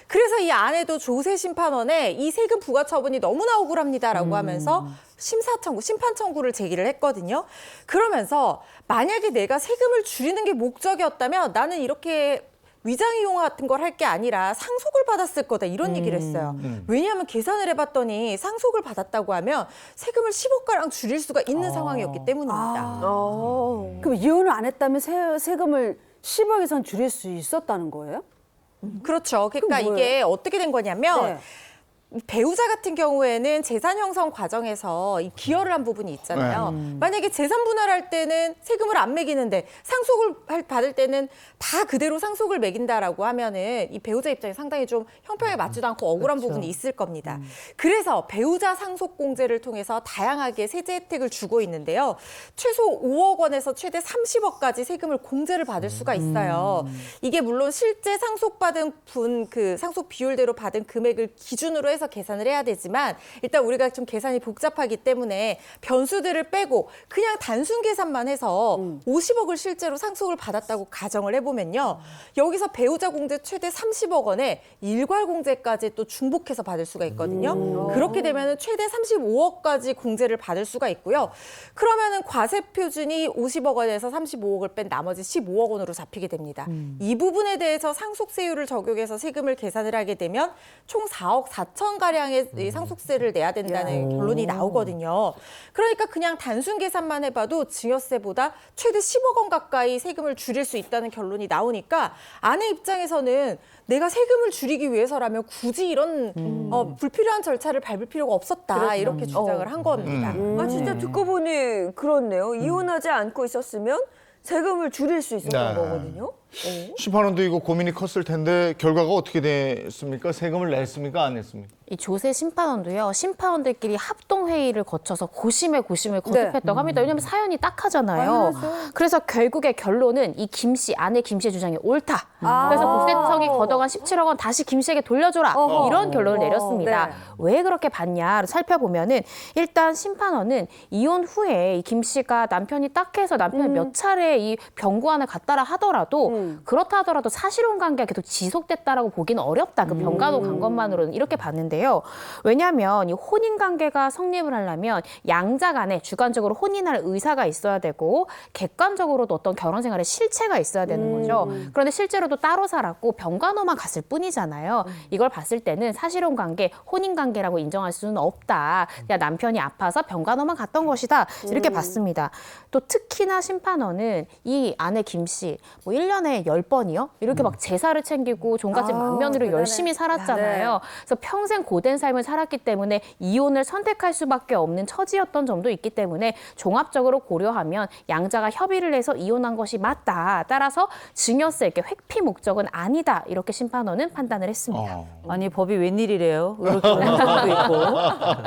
그래서 이 아내도 조세 심판원에 이 세금 부과 처분이 너무나 억울합니다라고 하면서 심사 청구, 심판 청구를 제기를 했거든요. 그러면서 만약에 내가 세금을 줄이는 게 목적이었다면 나는 이렇게 위장이용 같은 걸 할 게 아니라 상속을 받았을 거다 이런 얘기를 했어요. 왜냐하면 계산을 해봤더니 상속을 받았다고 하면 세금을 10억가량 줄일 수가 있는 상황이었기 때문입니다. 그럼 이혼을 안 했다면 세금을 10억 이상 줄일 수 있었다는 거예요? 그렇죠. 그러니까 그럼 뭐예요? 이게 어떻게 된 거냐면 네. 배우자 같은 경우에는 재산 형성 과정에서 이 기여를 한 부분이 있잖아요. 만약에 재산 분할할 때는 세금을 안 매기는데 상속을 받을 때는 다 그대로 상속을 매긴다라고 하면은 이 배우자 입장에 상당히 좀 형평에 맞지도 않고 억울한 부분이 있을 겁니다. 그래서 배우자 상속 공제를 통해서 다양하게 세제 혜택을 주고 있는데요. 최소 5억 원에서 최대 30억까지 세금을 공제를 받을 수가 있어요. 이게 물론 실제 상속받은 분 그 상속 비율대로 받은 금액을 기준으로 해서 계산을 해야 되지만 일단 우리가 좀 계산이 복잡하기 때문에 변수들을 빼고 그냥 단순 계산만 해서 50억을 실제로 상속을 받았다고 가정을 해보면요. 여기서 배우자 공제 최대 30억 원에 일괄 공제까지 또 중복해서 받을 수가 있거든요. 그렇게 되면 최대 35억까지 공제를 받을 수가 있고요. 그러면은 과세 표준이 50억 원에서 35억을 뺀 나머지 15억 원으로 잡히게 됩니다. 이 부분에 대해서 상속세율을 적용해서 세금을 계산을 하게 되면 총 4억 4천 가량의 이 상속세를 내야 된다는 결론이 나오거든요. 그러니까 그냥 단순 계산만 해봐도 증여세보다 최대 10억 원 가까이 세금을 줄일 수 있다는 결론이 나오니까 아내 입장에서는 내가 세금을 줄이기 위해서라면 굳이 이런 불필요한 절차를 밟을 필요가 없었다. 이렇게 주장을 한 겁니다. 아, 진짜 듣고 보니 그렇네요. 이혼하지 않고 있었으면 세금을 줄일 수 있었던 거거든요. 심판원도 이거 고민이 컸을 텐데 결과가 어떻게 됐습니까? 세금을 냈습니까? 안 냈습니까? 이 조세 심판원도요. 심판원들끼리 합동 회의를 거쳐서 고심에 거듭했다고 합니다. 왜냐하면 사연이 딱하잖아요. 그래서 결국의 결론은 이 김 씨, 아내 김 씨의 주장이 옳다. 그래서 국세청이 걷어간 17억 원 다시 김 씨에게 돌려줘라. 이런 결론을 내렸습니다. 왜 그렇게 받냐 살펴보면은 일단 심판원은 이혼 후에 이 김 씨가 남편이 딱해서 남편이 몇 차례 이 병고안을 갖다라 하더라도 그렇다 하더라도 사실혼 관계가 계속 지속됐다라고 보기는 어렵다. 그 병가도 간 것만으로는 이렇게 봤는데요. 왜냐하면 이 혼인 관계가 성립을 하려면 양자 간에 주관적으로 혼인할 의사가 있어야 되고 객관적으로도 어떤 결혼 생활의 실체가 있어야 되는 거죠. 그런데 실제로도 따로 살았고 병간호만 갔을 뿐이잖아요. 이걸 봤을 때는 사실혼 관계, 혼인 관계라고 인정할 수는 없다. 그냥 남편이 아파서 병간호만 갔던 것이다. 이렇게 봤습니다. 또 특히나 심판원은 이 아내 김 씨 뭐 1년에 10번이요? 이렇게 막 제사를 챙기고 종갓집 만면으로 열심히 살았잖아요. 그래서 평생 고된 삶을 살았기 때문에 이혼을 선택할 수밖에 없는 처지였던 점도 있기 때문에 종합적으로 고려하면 양자가 협의를 해서 이혼한 것이 맞다. 따라서 증여세 이렇게 회피 목적은 아니다. 이렇게 심판원은 판단을 했습니다. 아니 법이 웬일이래요? 이렇게 오는 사람도 있고.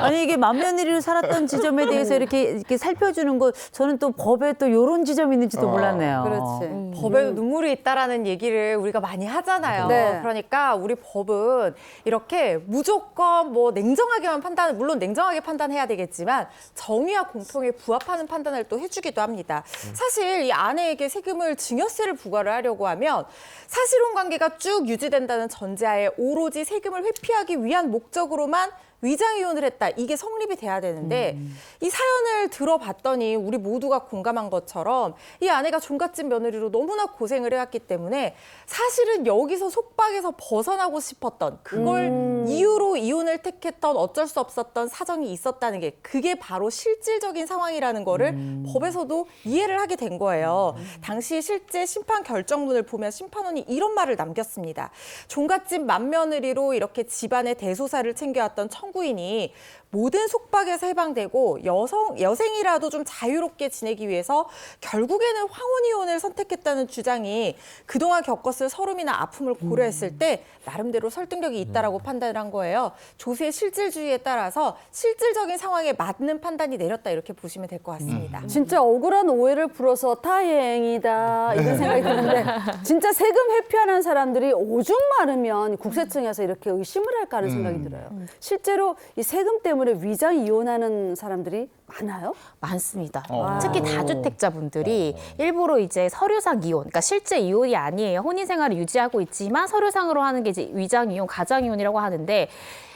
아니 이게 만면일로 살았던 지점에 대해서 이렇게 살펴주는 거 저는 또 법에 또 이런 지점이 있는지도 몰랐네요. 그렇지. 법에도 눈물이 있다라는 얘기를 우리가 많이 하잖아요. 그러니까 우리 법은 이렇게 무조건 뭐 냉정하게만 물론 냉정하게 판단해야 되겠지만 정의와 공평에 부합하는 판단을 또 해주기도 합니다. 사실 이 아내에게 세금을 증여세를 부과를 하려고 하면 사실혼 관계가 쭉 유지된다는 전제하에 오로지 세금을 회피하기 위한 목적으로만 위장이혼을 했다. 이게 성립이 돼야 되는데 이 사연을 들어봤더니 우리 모두가 공감한 것처럼 이 아내가 종갓집 며느리로 너무나 고생을 해왔기 때문에 사실은 여기서 속박에서 벗어나고 싶었던 그걸 이유로 이혼을 택했던 어쩔 수 없었던 사정이 있었다는 게 그게 바로 실질적인 상황이라는 거를 법에서도 이해를 하게 된 거예요. 당시 실제 심판 결정문을 보면 심판원이 이런 말을 남겼습니다. 종갓집 맏며느리로 이렇게 집안의 대소사를 챙겨왔던 청구인이 모든 속박에서 해방되고 여생이라도 좀 자유롭게 지내기 위해서 결국에는 황혼이혼을 선택했다는 주장이 그동안 겪었을 서름이나 아픔을 고려했을 때 나름대로 설득력이 있다라고 판단을 한 거예요. 조세의 실질주의에 따라서 실질적인 상황에 맞는 판단이 내렸다 이렇게 보시면 될 것 같습니다. 진짜 억울한 오해를 풀어서 다행이다 이런 생각이 드는데 진짜 세금 회피하는 사람들이 오죽 많으면 국세청에서 이렇게 의심을 할까 하는 생각이 들어요. 실제로 이 세금 때문에 위장 이혼하는 사람들이 많아요? 많습니다. 특히 다주택자분들이 일부러 이제 서류상 이혼, 그러니까 실제 이혼이 아니에요. 혼인 생활을 유지하고 있지만 서류상으로 하는 게 이제 위장 이혼, 가장 이혼이라고 하는데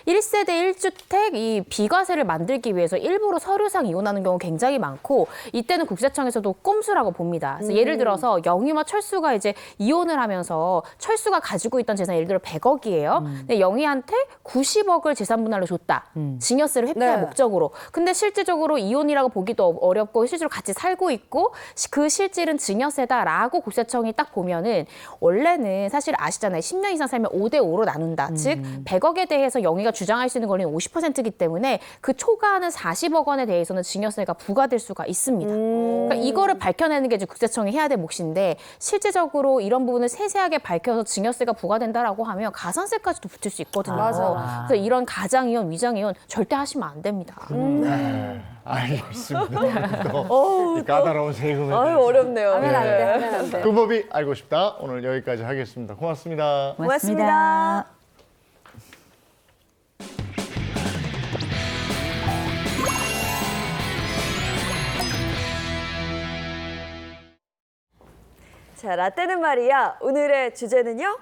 1세대 1주택 이 비과세를 만들기 위해서 일부러 서류상 이혼하는 경우 굉장히 많고 이때는 국세청에서도 꼼수라고 봅니다. 그래서 예를 들어서 영희와 철수가 이제 이혼을 하면서 철수가 가지고 있던 재산 예를 들어 100억이에요. 근데 영희한테 90억을 재산 분할로 줬다. 증여세를 회피할 목적으로. 근데 실질적으로 이혼이라고 보기도 어렵고 실제로 같이 살고 있고 그 실질은 증여세다라고 국세청이 딱 보면은 원래는 사실 아시잖아요. 10년 이상 살면 5대5로 나눈다. 즉 100억에 대해서 영희가 주장할 수 있는 권리는 50%이기 때문에 그 초과하는 40억 원에 대해서는 증여세가 부과될 수가 있습니다. 그러니까 이거를 밝혀내는 게 이제 국세청이 해야 될 몫인데 실제적으로 이런 부분을 세세하게 밝혀서 증여세가 부과된다라고 하면 가산세까지도 붙을 수 있거든요. 맞아. 그래서 이런 가장이혼, 위장이혼 절대 하시면 안 됩니다. 네, 알겠습니다. 또 이 까다로운 세금에 아유, 어렵네요. 하면 안 돼. 네. 하면 안 돼. 그 법이 알고 싶다. 오늘 여기까지 하겠습니다. 고맙습니다. 고맙습니다. 자, 라떼는 말이야. 오늘의 주제는요.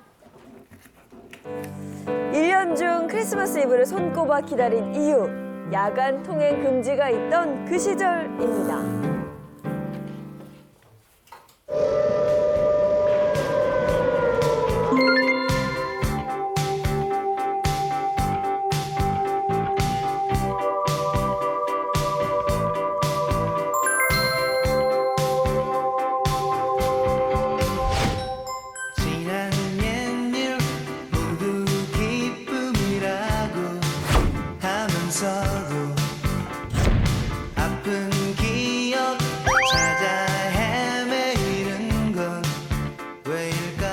1년 중 크리스마스 이브를 손꼽아 기다린 이유. 야간 통행 금지가 있던 그 시절입니다. 지난 옛일 모두 기쁨이라고 하면서도 아픈 기억 찾아 헤매이는 건 왜일까?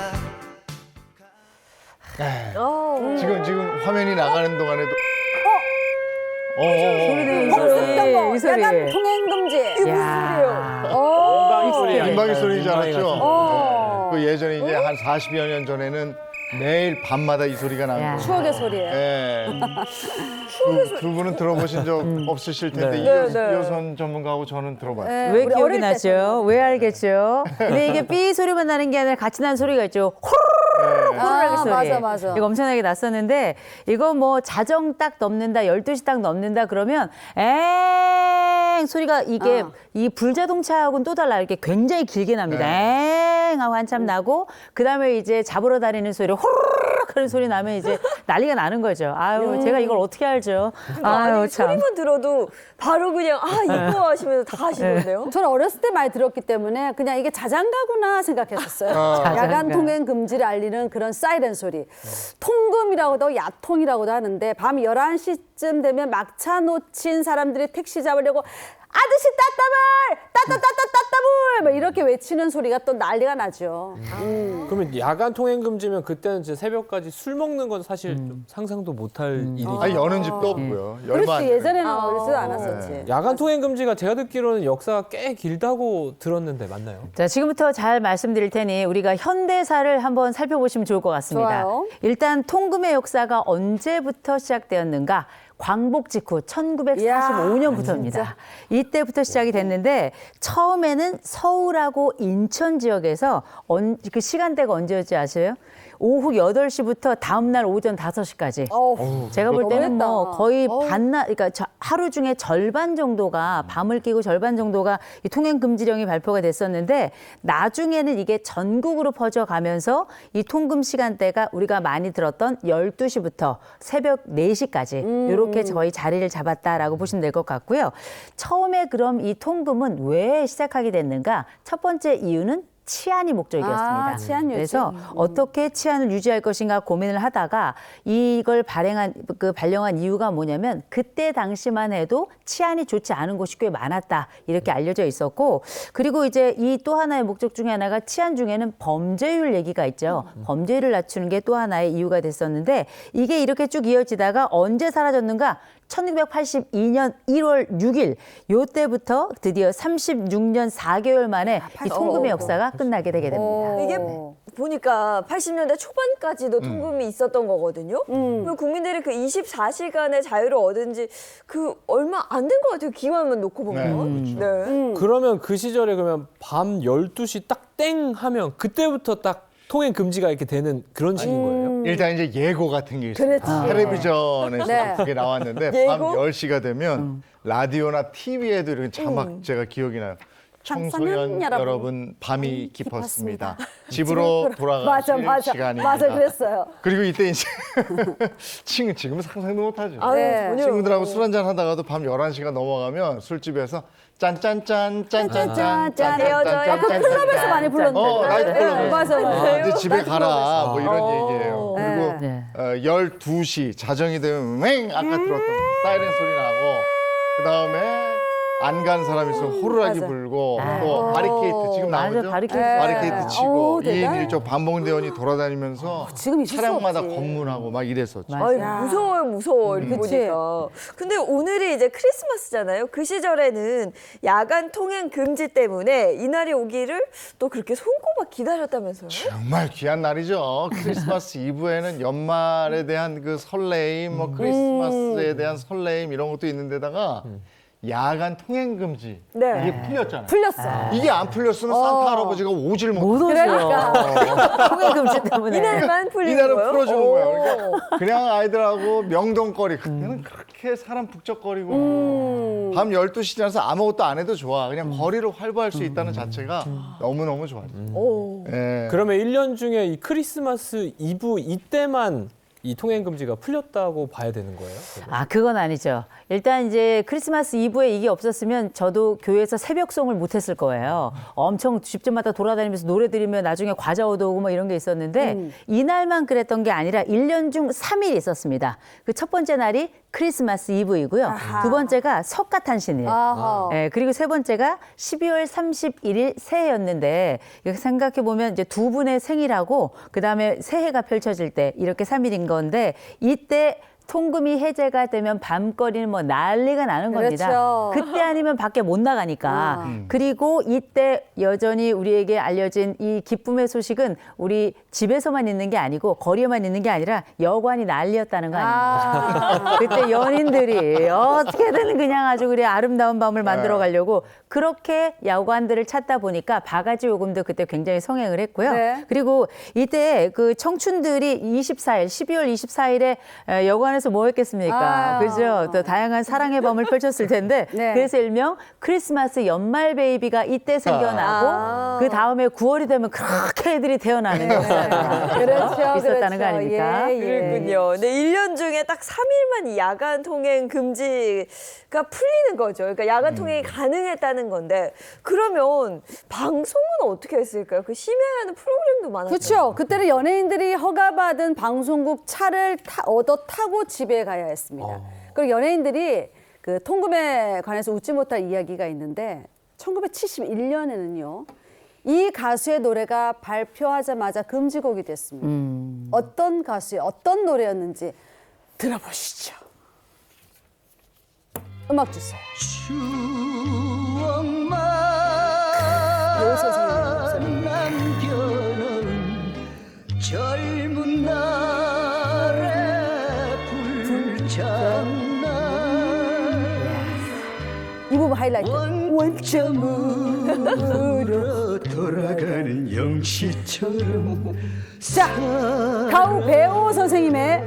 지금 화면이 나가는 동안에도 이 소리. 야간 통행 금지. 이게 무슨 소리예요? 민방위 소리인 줄 알았죠? 어. 그 예전에 이제 한 40여 년 전에는 매일 밤마다 이 소리가 나는 거예요. 추억의 소리예요. 예. 두 분은 들어보신 적 없으실 텐데 네. 이호선 전문가하고 저는 들어봤어요. 네, 왜 우리 기억이 어릴 때 나죠? 왜 알겠죠? 근데 이게 삐 소리만 나는 게 아니라 같이 나는 소리가 있죠. 호루라기 소리. 맞아. 이거 엄청나게 났었는데 이거 뭐 자정 딱 넘는다, 12시 딱 넘는다 그러면 엥 소리가 이게 이 불자동차하고는 또 달라요. 이렇게 굉장히 길게 납니다. 엥 하고 한참 나고 그다음에 이제 잡으러 다니는 소리 호루룩 하는 소리 나면 이제 난리가 나는 거죠. 아유, 제가 이걸 어떻게 알죠? 아유, 아니, 참. 소리만 들어도 바로 그냥 이거 하시면서 다 하시는데요. 저는 어렸을 때 많이 들었기 때문에 그냥 이게 자장가구나 생각했었어요. 자장가. 야간 통행 금지를 알리는 그런 사이렌 소리. 통금이라고도 야통이라고도 하는데 밤 11시쯤 되면 막차 놓친 사람들이 택시 잡으려고 아저씨 따따물 막 이렇게 외치는 소리가 또 난리가 나죠. 그러면 야간 통행 금지면 그때는 이제 새벽까지 술 먹는 건 사실 좀 상상도 못할 일이죠. 아니 여는 집도 없고요. 열만 안 그렇지 돼요. 예전에는 어리지도 않았었지. 야간 통행 금지가 제가 듣기로는 역사가 꽤 길다고 들었는데 맞나요? 자, 지금부터 잘 말씀드릴 테니 우리가 현대사를 한번 살펴보시면 좋을 것 같습니다. 좋아요. 일단 통금의 역사가 언제부터 시작되었는가? 광복 직후 1945년부터입니다. 이때부터 시작이 됐는데 처음에는 서울하고 인천 지역에서 그 시간대가 언제였지 아세요? 오후 8시부터 다음 날 오전 5시까지. 제가 볼 때는 뭐 거의 반낮, 그러니까 하루 중에 절반 정도가 밤을 끼고 절반 정도가 이 통행 금지령이 발표가 됐었는데 나중에는 이게 전국으로 퍼져가면서 이 통금 시간대가 우리가 많이 들었던 12시부터 새벽 4시까지 이렇게 거의 자리를 잡았다라고 보시면 될 것 같고요. 처음에 그럼 이 통금은 왜 시작하게 됐는가? 첫 번째 이유는 치안이 목적이었습니다. 치안 유지. 그래서 어떻게 치안을 유지할 것인가 고민을 하다가 이걸 발령한 이유가 뭐냐면 그때 당시만 해도 치안이 좋지 않은 곳이 꽤 많았다 이렇게 알려져 있었고 그리고 이제 이 또 하나의 목적 중에 하나가 치안 중에는 범죄율 얘기가 있죠. 범죄율을 낮추는 게 또 하나의 이유가 됐었는데 이게 이렇게 쭉 이어지다가 언제 사라졌는가? 1982년 1월 6일 요때부터 드디어 36년 4개월 만에 이 통금의 역사가 끝나게 되게 됩니다. 이게 보니까 80년대 초반까지도 통금이 있었던 거거든요. 그리고 국민들이 그 24시간의 자유를 얻은 지 그 얼마 안 된 것 같아요. 기간만 놓고 보면. 네. 그러면 그 시절에 그러면 밤 12시 딱 땡 하면 그때부터 딱 통행 금지가 이렇게 되는 그런 식인 거예요? 일단 이제 예고 같은 게 있어요. 텔레비전에서 네. 그게 나왔는데 밤 10시가 되면 라디오나 TV에도 이렇게 자막 제가 기억이 나요. 청소년 여러분 밤이 깊었습니다. 집으로 돌아가실 시간입니다. 맞아, 그랬어요. 그리고 이때 이제 지금은 상상도 못하죠. 네. 친구들하고 술 한잔 하다가도 밤 11시가 넘어가면 술집에서 짠짠짠 짠짠짠 헤어져요. 그 클럽에서 많이 불렀는데. 나이트 클럽에서 맞아. 이제 집에 가라 뭐 이런 얘기예요. 그리고 네. 12시 자정이 되면 맹 아까 들었던 사이렌 소리 나고 그다음에 안 간 사람이 있으면 호루라기 불고 또 바리케이트 지금 맞아, 나오죠? 바리케이트 치고 대단해. 2인 1조 반봉대원이 돌아다니면서 지금 있을 수 차량마다 없지. 검문하고 막 이랬었죠. 아유, 무서워요 이렇게 그치. 보니까. 근데 오늘이 이제 크리스마스잖아요. 그 시절에는 야간 통행 금지 때문에 이날이 오기를 또 그렇게 손꼽아 기다렸다면서요? 정말 귀한 날이죠. 크리스마스 이브에는 연말에 대한 그 설레임, 뭐 크리스마스에 대한 설레임 이런 것도 있는데다가 야간 통행 금지 네. 이게 풀렸잖아요. 풀렸어. 이게 안 풀렸으면 산타 할아버지가 오질 못 못해요. 오죠. 통행금지 때문에. 이날만 풀린 이날은 거예요? 풀어주는 오. 거예요. 그러니까 그냥 아이들하고 명동거리 그때는 그렇게 사람 북적거리고 밤 12시 지나서 아무것도 안 해도 좋아. 그냥 거리를 활보할 수 있다는 자체가 너무너무 좋아요. 예. 그러면 1년 중에 이 크리스마스 이브 이때만 이 통행 금지가 풀렸다고 봐야 되는 거예요? 아, 그건 아니죠. 일단 이제 크리스마스 이브에 이게 없었으면 저도 교회에서 새벽송을 못했을 거예요. 엄청 집집마다 돌아다니면서 노래 들으며 나중에 과자 얻어오고 뭐 이런 게 있었는데 이날만 그랬던 게 아니라 1년 중 3일 있었습니다. 그 첫 번째 날이 크리스마스 이브이고요. 두 번째가 석가탄신일. 예, 그리고 세 번째가 12월 31일 새해였는데 이렇게 생각해 보면 이제 두 분의 생일하고 그다음에 새해가 펼쳐질 때 이렇게 3일인 건데 이때 통금이 해제가 되면 밤거리는 뭐 난리가 나는 겁니다. 그렇죠. 그때 아니면 밖에 못 나가니까. 그리고 이때 여전히 우리에게 알려진 이 기쁨의 소식은 우리 집에서만 있는 게 아니고 거리에만 있는 게 아니라 여관이 난리였다는 거 아닙니까? 그때 연인들이 어떻게든 그냥 아주 그래 아름다운 밤을 만들어 가려고 그렇게 여관들을 찾다 보니까 바가지 요금도 그때 굉장히 성행을 했고요. 네. 그리고 이때 그 청춘들이 24일, 12월 24일에 여관에서 뭐 했겠습니까? 아유. 그죠? 또 다양한 사랑의 밤을 펼쳤을 텐데 네. 그래서 일명 크리스마스 연말 베이비가 이때 생겨나고 그 다음에 9월이 되면 그렇게 애들이 태어나는 그렇죠. 있었다는 거 아닙니까? 예, 예. 그렇군요. 네, 1년 중에 딱 3일만 이 야간 통행 금지가 풀리는 거죠. 그러니까 야간 통행이 가능했다는 건데 그러면 방송은 어떻게 했을까요? 그 심야하는 프로그램도 많았죠. 그렇죠. 그때는 연예인들이 허가받은 방송국 차를 얻어 타고 집에 가야 했습니다. 그리고 연예인들이 그 통금에 관해서 웃지 못할 이야기가 있는데 1971년에는요. 이 가수의 노래가 발표하자마자 금지곡이 됐습니다. 어떤 가수의 어떤 노래였는지 들어보시죠. 음악 주세요. 배우 선생님 남겨놓은 젊은 날의 불장난 이 부분 하이라이트. 원점으로 돌아가는 영시처럼 자, 가우 배우 선생님의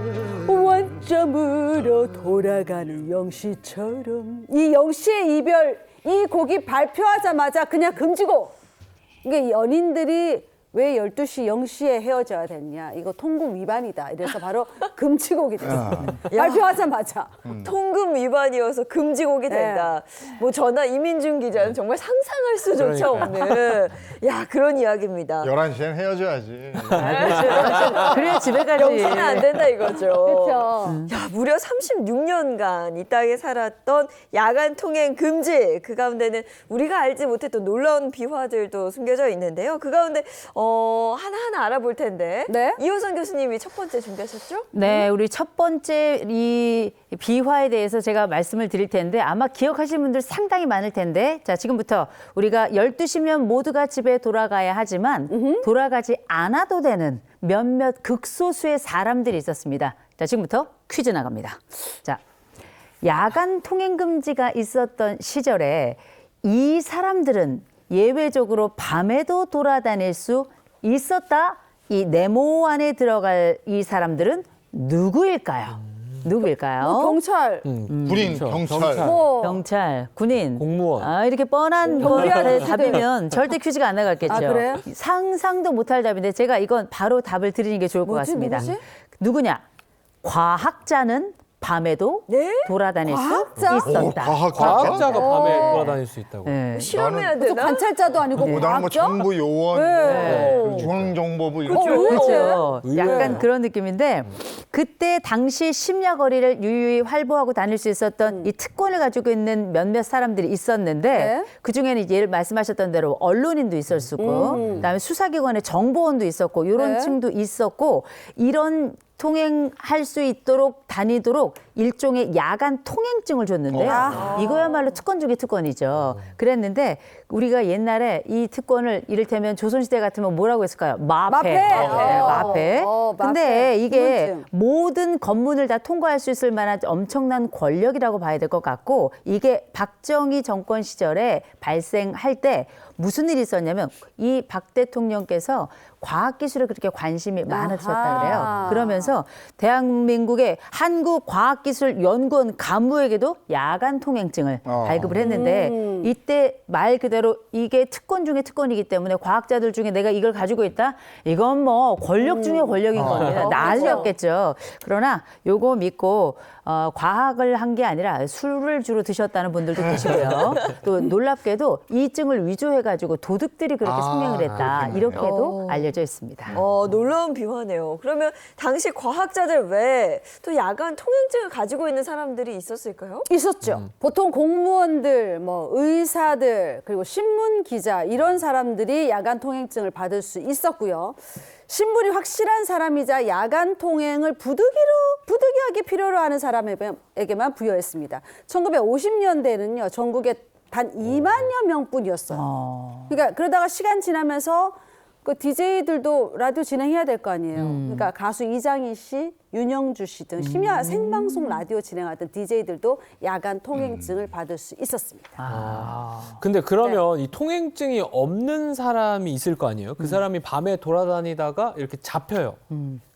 원점으로 돌아가는 영시처럼 이 영시의 이별 이 곡이 발표하자마자 그냥 금지곡. 이게 연인들이 왜 12시 0시에 헤어져야 됐냐. 이거 통금 위반이다. 이래서 바로 금지곡이 됐습니다. 발표하자마자. 통금 위반이어서 금지곡이 된다. 뭐 저나 이민준 기자는 정말 상상할 수조차 없는 그런 이야기입니다. 11시엔 헤어져야지. 그래야 집에 가지. 영시는 안 된다 이거죠. 그렇죠. 야, 무려 36년간 이 땅에 살았던 야간 통행 금지. 그 가운데는 우리가 알지 못했던 놀라운 비화들도 숨겨져 있는데요. 그 가운데 하나하나 알아볼 텐데. 네. 이호선 교수님이 첫 번째 준비하셨죠? 네, 우리 첫 번째 이 비화에 대해서 제가 말씀을 드릴 텐데 아마 기억하시는 분들 상당히 많을 텐데 자, 지금부터 우리가 12시면 모두가 집에 돌아가야 하지만 돌아가지 않아도 되는 몇몇 극소수의 사람들이 있었습니다. 자, 지금부터 퀴즈 나갑니다. 자, 야간 통행 금지가 있었던 시절에 이 사람들은 예외적으로 밤에도 돌아다닐 수 있었다. 이 네모 안에 들어갈 이 사람들은 누구일까요? 누구일까요? 경찰. 군인, 그렇죠. 경찰. 뭐 경찰, 군인, 공무원. 아, 이렇게 뻔한 경비하는 답이면 절대 퀴즈가 안 나갔겠죠. 아, 그래요? 상상도 못할 답인데 제가 이건 바로 답을 드리는 게 좋을 것 같습니다. 누구지? 누구냐? 과학자는 밤에도 돌아다닐 과학자? 수 있었다. 과학자가 밤에 돌아다닐 수 있다고. 네. 실험해야 무슨 되나? 관찰자도 아니고 보다는 뭐 과학자? 정부 요원, 네. 뭐 중앙정보부 이런 그렇죠. 의외예요. 약간 그런 느낌인데 그때 당시 심야거리를 유유히 활보하고 다닐 수 있었던 이 특권을 가지고 있는 몇몇 사람들이 있었는데 네. 그중에는 이제 예를 말씀하셨던 대로 언론인도 있었고 그다음에 수사기관의 정보원도 있었고 이런 네. 층도 있었고 이런 통행할 수 있도록 다니도록 일종의 야간 통행증을 줬는데요. 이거야말로 특권 중에 특권이죠. 그랬는데 우리가 옛날에 이 특권을 이를테면 조선시대 같으면 뭐라고 했을까요? 마패. 마패. 근데 이게 기본증. 모든 관문을 다 통과할 수 있을 만한 엄청난 권력이라고 봐야 될 것 같고 이게 박정희 정권 시절에 발생할 때 무슨 일이 있었냐면 이 박 대통령께서 과학기술에 그렇게 관심이 많으셨다 그래요. 그러면서 대한민국의 한국과학기술연구원 간부에게도 야간 통행증을 발급을 했는데 이때 말 그대로 이게 특권 중에 특권이기 때문에 과학자들 중에 내가 이걸 가지고 있다? 이건 뭐 권력 중에 권력인 겁니다. 난리였겠죠. 그러나 요거 믿고 과학을 한 게 아니라 술을 주로 드셨다는 분들도 계시고요. 또 놀랍게도 이 증을 위조해가지고 도둑들이 그렇게 성명을 했다. 이렇게도 알려져 있습니다. 놀라운 비화네요. 그러면 당시 과학자들 외에 또 야간 통행증을 가지고 있는 사람들이 있었을까요? 있었죠. 보통 공무원들, 뭐 의사들, 그리고 신문 기자 이런 사람들이 야간 통행증을 받을 수 있었고요. 신분이 확실한 사람이자 야간 통행을 부득이하게 필요로 하는 사람에게만 부여했습니다. 1950년대는요, 전국에 단 2만여 명뿐이었어요. 그러니까 그러다가 시간 지나면서 그 DJ들도 라디오 진행해야 될 거 아니에요. 그러니까 가수 이장희 씨, 윤영주 씨 등 심야 생방송 라디오 진행하던 DJ들도 야간 통행증을 받을 수 있었습니다. 근데 그러면 이 통행증이 없는 사람이 있을 거 아니에요? 그 사람이 밤에 돌아다니다가 이렇게 잡혀요.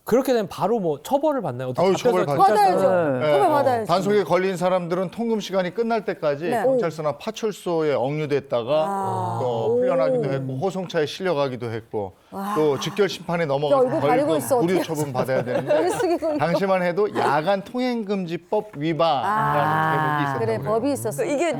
그렇게 되면 바로 뭐 처벌을 받나요? 어떻게 처벌 잡혀서 받죠. 받아야죠. 처벌 받아야죠. 단속에 걸린 사람들은 통금 시간이 끝날 때까지 네. 경찰서나 파출소에 억류됐다가 또 풀려나기도 했고 호송차에 실려가기도 했고 또 직결 심판에 넘어가서 얼굴 가리고 있어. 벌금, 무료 어떻게 처분 받아야 되는데 쓰기고 당시만 해도 야간 통행금지법 위반이라는 제목이 있었던 그래, 거예요. 법이 있었어. 이게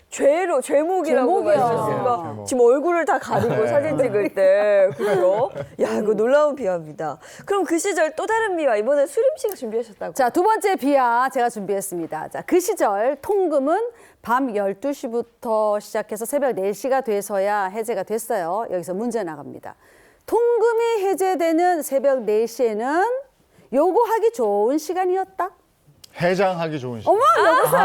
제목이라고 제목이야. 말씀하셨으니까 지금 얼굴을 다 가리고 사진 찍을 때 그죠? 야, 이거 놀라운 비화입니다. 그럼 그 시절 또 다른 비화 이번에 수림 씨가 준비하셨다고. 자, 두 번째 비하 제가 준비했습니다. 자, 그 시절 통금은 밤 12시부터 시작해서 새벽 4시가 돼서야 해제가 됐어요. 여기서 문제 나갑니다. 통금이 해제되는 새벽 4시에는 요거 하기 좋은 시간이었다. 해장하기 좋은 시간. 어머, 여기서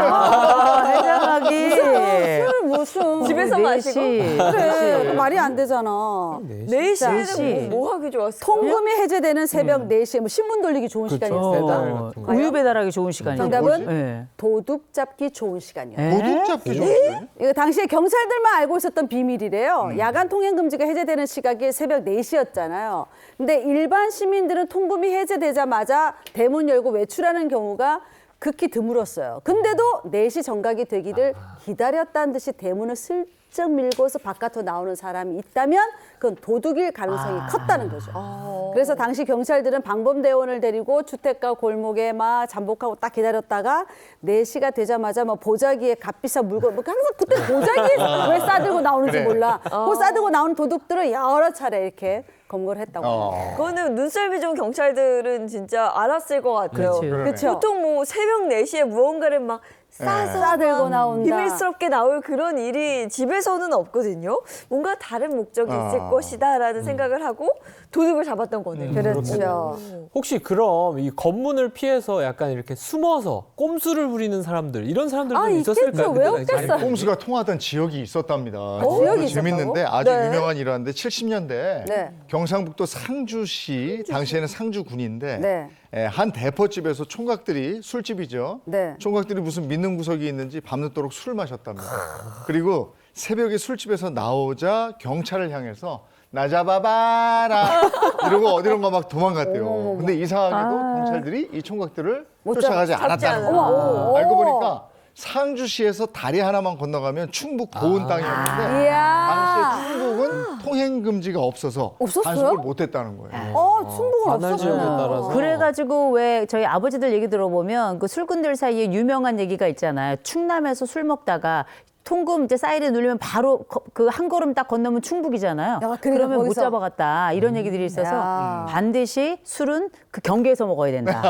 해장하기. 술 무슨 집에서 마시고? 그래, 말이 안 되잖아. 4시에는 뭐 하기 좋았어요? 통금이 해제되는 새벽 4시에 뭐 신문 돌리기 좋은 시간이었어요. 우유 배달하기 좋은 시간이죠. 정답은 네. 도둑 잡기 좋은 시간이었어요. 도둑 잡기 좋은 시간. 이거 당시에 경찰들만 알고 있었던 비밀이래요. 야간 통행 금지가 해제되는 시각이 새벽 4시였잖아요. 근데 일반 시민들은 통금이 해제되자마자 대문 열고 외출하는 경우가 극히 드물었어요. 근데도 4시 정각이 되기를 기다렸다는 듯이 대문을 슬쩍 밀고서 바깥으로 나오는 사람이 있다면 그건 도둑일 가능성이 컸다는 거죠. 그래서 당시 경찰들은 방범대원을 데리고 주택가 골목에 막 잠복하고 딱 기다렸다가 4시가 되자마자 뭐 보자기에 값비싼 물건, 뭐 항상 그때 보자기 왜 싸들고 나오는지 몰라. 그 싸들고 나오는 도둑들을 여러 차례 이렇게 검거를 했다고 합니다. 그거는 눈썰미 좋은 경찰들은 진짜 알았을 것 같아요. 그렇죠. 보통 뭐 새벽 4시에 무언가를 막 싸들고 나온다. 비밀스럽게 나올 그런 일이 집에서는 없거든요. 뭔가 다른 목적이 있을 것이다라는 생각을 하고 도둑을 잡았던 거네요. 그렇죠. 혹시 그럼 이 검문을 피해서 약간 이렇게 숨어서 꼼수를 부리는 사람들 이런 사람들도 있었을까요? 있겠죠. 왜 없겠어요? 꼼수가 통하던 지역이 있었답니다. 지역이 재밌는데 있었다고? 아주 네. 유명한 일화인데 70년대 네. 경상북도 상주시 당시에는 상주군인데 네. 한 대포집에서 총각들이 술집이죠. 네. 총각들이 무슨 믿는 구석이 있는지 밤늦도록 술을 마셨답니다. 그리고 새벽에 술집에서 나오자 경찰을 향해서 나 잡아봐라 이러고 어디론가 막 도망갔대요. 근데 이상하게도 경찰들이 이 총각들을 쫓아가지 않았다는 거예요. 알고 보니까 상주시에서 다리 하나만 건너가면 충북 고은 땅이었는데 당시에 충북은 통행 금지가 없어서 단속을 못했다는 거예요. 충북은 관할 지역에 없었구나. 따라서. 그래가지고 왜 저희 아버지들 얘기 들어보면 그 술꾼들 사이에 유명한 얘기가 있잖아요. 충남에서 술 먹다가 통금 이제 사이렌 울리면 바로 그 한 걸음 딱 건너면 충북이잖아요. 야, 그러니까 그러면 못 거기서. 잡아갔다 이런 얘기들이 있어서 야. 반드시 술은 그 경계에서 먹어야 된다.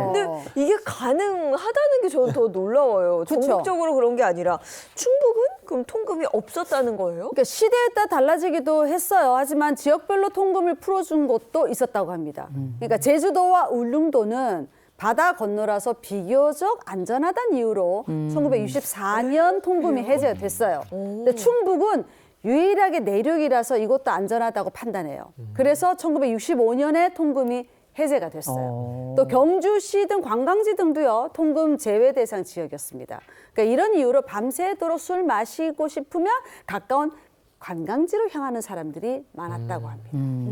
근데 이게 가능하다는 게 저는 더 놀라워요. 그쵸? 전국적으로 그런 게 아니라 충북은 그럼 통금이 없었다는 거예요? 그러니까 시대에 따라 달라지기도 했어요. 하지만 지역별로 통금을 풀어준 곳도 있었다고 합니다. 그러니까 제주도와 울릉도는 바다 건너라서 비교적 안전하다는 이유로 1964년 통금이 해제됐어요. 근데 충북은 유일하게 내륙이라서 이것도 안전하다고 판단해요. 그래서 1965년에 통금이 해제가 됐어요. 또 경주시 등 관광지 등도요, 통금 제외 대상 지역이었습니다. 그러니까 이런 이유로 밤새도록 술 마시고 싶으면 가까운 관광지로 향하는 사람들이 많았다고 합니다.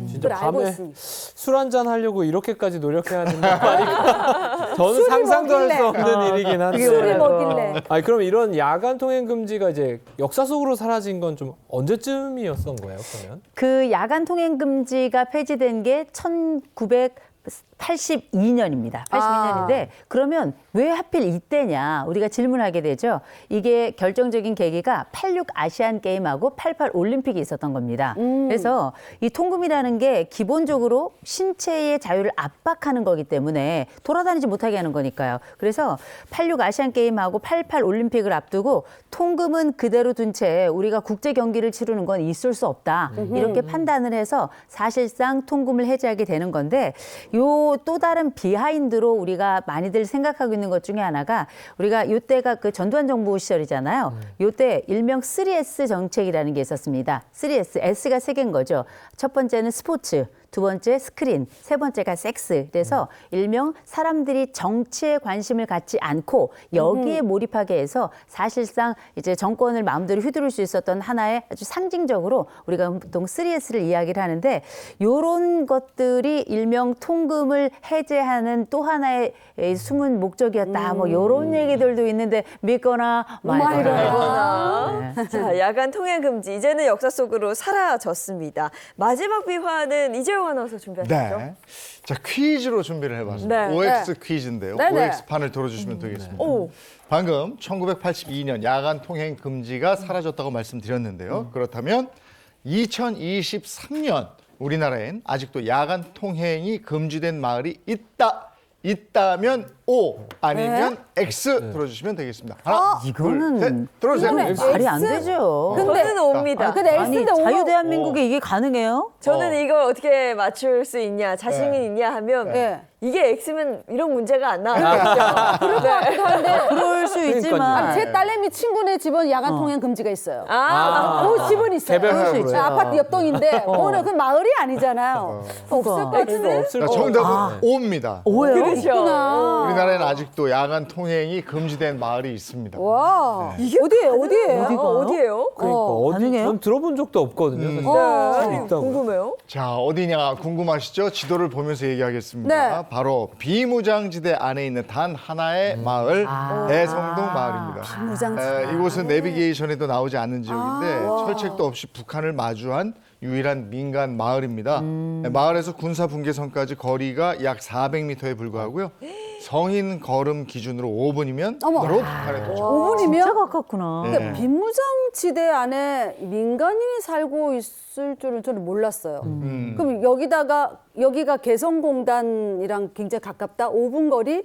진짜 그걸 알고 밤에 있으니까. 술 한잔 하려고 이렇게까지 노력해야 되는 거 아니까 저는 상상도 할 수 없는 일이긴 한데. 술이 먹일래. 아니 그럼 이런 야간 통행 금지가 이제 역사 속으로 사라진 건 좀 언제쯤이었던 거예요, 그러면? 그 야간 통행 금지가 폐지된 게 1982년입니다. 82년인데 그러면 왜 하필 이때냐 우리가 질문하게 되죠. 이게 결정적인 계기가 86 아시안 게임하고 88 올림픽이 있었던 겁니다. 그래서 이 통금이라는 게 기본적으로 신체의 자유를 압박하는 거기 때문에 돌아다니지 못하게 하는 거니까요. 그래서 86 아시안 게임하고 88 올림픽을 앞두고 통금은 그대로 둔 채 우리가 국제 경기를 치르는 건 있을 수 없다. 이렇게 판단을 해서 사실상 통금을 해제하게 되는 건데 요 또 다른 비하인드로 우리가 많이들 생각하고 있는 것 중에 하나가 우리가 요때가 그 전두환 정부 시절이잖아요. 요때 일명 3S 정책이라는 게 있었습니다. 3S, S가 세 개인 거죠. 첫 번째는 스포츠, 두 번째 스크린, 세 번째가 섹스. 그래서 일명 사람들이 정치에 관심을 갖지 않고 여기에 몰입하게 해서 사실상 이제 정권을 마음대로 휘두를 수 있었던 하나의 아주 상징적으로 우리가 보통 3S를 이야기를 하는데 요런 것들이 일명 통금을 해제하는 또 하나의 숨은 목적이었다. 뭐 요런 얘기들도 있는데 믿거나 말거나. 네. 자, 야간 통행 금지 이제는 역사 속으로 사라졌습니다. 마지막 비화는 이재용 아나운서 준비하셨죠? 네. 자, 퀴즈로 준비를 해봤습니다. 네. OX 퀴즈인데요. 네네. OX판을 들어주시면 되겠습니다. 오. 방금 1982년 야간 통행 금지가 사라졌다고 말씀드렸는데요. 그렇다면 2023년 우리나라엔 아직도 야간 통행이 금지된 마을이 있다면 O 아니면 X 들어주시면 되겠습니다. 하나, 이거는 둘, 셋. 들어주세요. 말이 안 되죠. 저는 옵니다. 근데 아니 X인데 자유 대한민국에 이게 가능해요? 저는 이걸 어떻게 맞출 수 있냐, 자신이 네. 있냐 하면 네. 이게 X면 이런 문제가 안 나왔죠. 그럴 것 같기도 한데. 그럴 수 있지만 아니, 제 딸내미 친구네 집은 야간 통행 금지가 있어요. 아, 그 집은 있어요. 개별적으로. 그럴 수 있죠. 아파트 옆동인데 그거는 그 마을이 아니잖아요. 없을까? 없을 자, 거. 정답은 O입니다. 오예요. 그렇죠. 우리나라에는 아직도 야간 통행이 금지된 마을이 있습니다. 와, 어디예요? 어디예요? 그러니까 어디 가능해요? 전 들어본 적도 없거든요. 사실. 네, 있다고. 궁금해요. 자, 어디냐 궁금하시죠? 지도를 보면서 얘기하겠습니다. 네. 바로 비무장지대 안에 있는 단 하나의 마을 대성동 마을입니다. 비무장지대. 이곳은 내비게이션에도 나오지 않는 지역인데 철책도 없이 북한을 마주한 유일한 민간 마을입니다. 마을에서 군사 분계선까지 거리가 약 400m에 불과하고요. 성인 걸음 기준으로 5분이면 어머. 바로 북한에 도착. 5분이면? 진짜 가깝구나. 네. 그러니까 빈무장지대 안에 민간인이 살고 있을 줄은 저는 몰랐어요. 그럼 여기가 개성공단이랑 굉장히 가깝다? 5분 거리?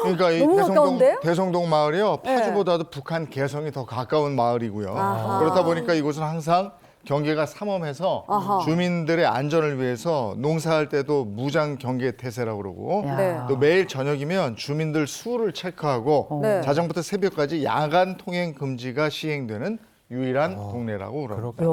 그러니까 이 너무 가까운데요? 대성동 마을이요. 파주보다도 북한 개성이 더 가까운 마을이고요. 그렇다 보니까 이곳은 항상 경계가 삼엄해서 주민들의 안전을 위해서 농사할 때도 무장 경계 태세라고 그러고 네. 또 매일 저녁이면 주민들 수를 체크하고 네. 자정부터 새벽까지 야간 통행 금지가 시행되는 유일한 동네라고 그럽니다.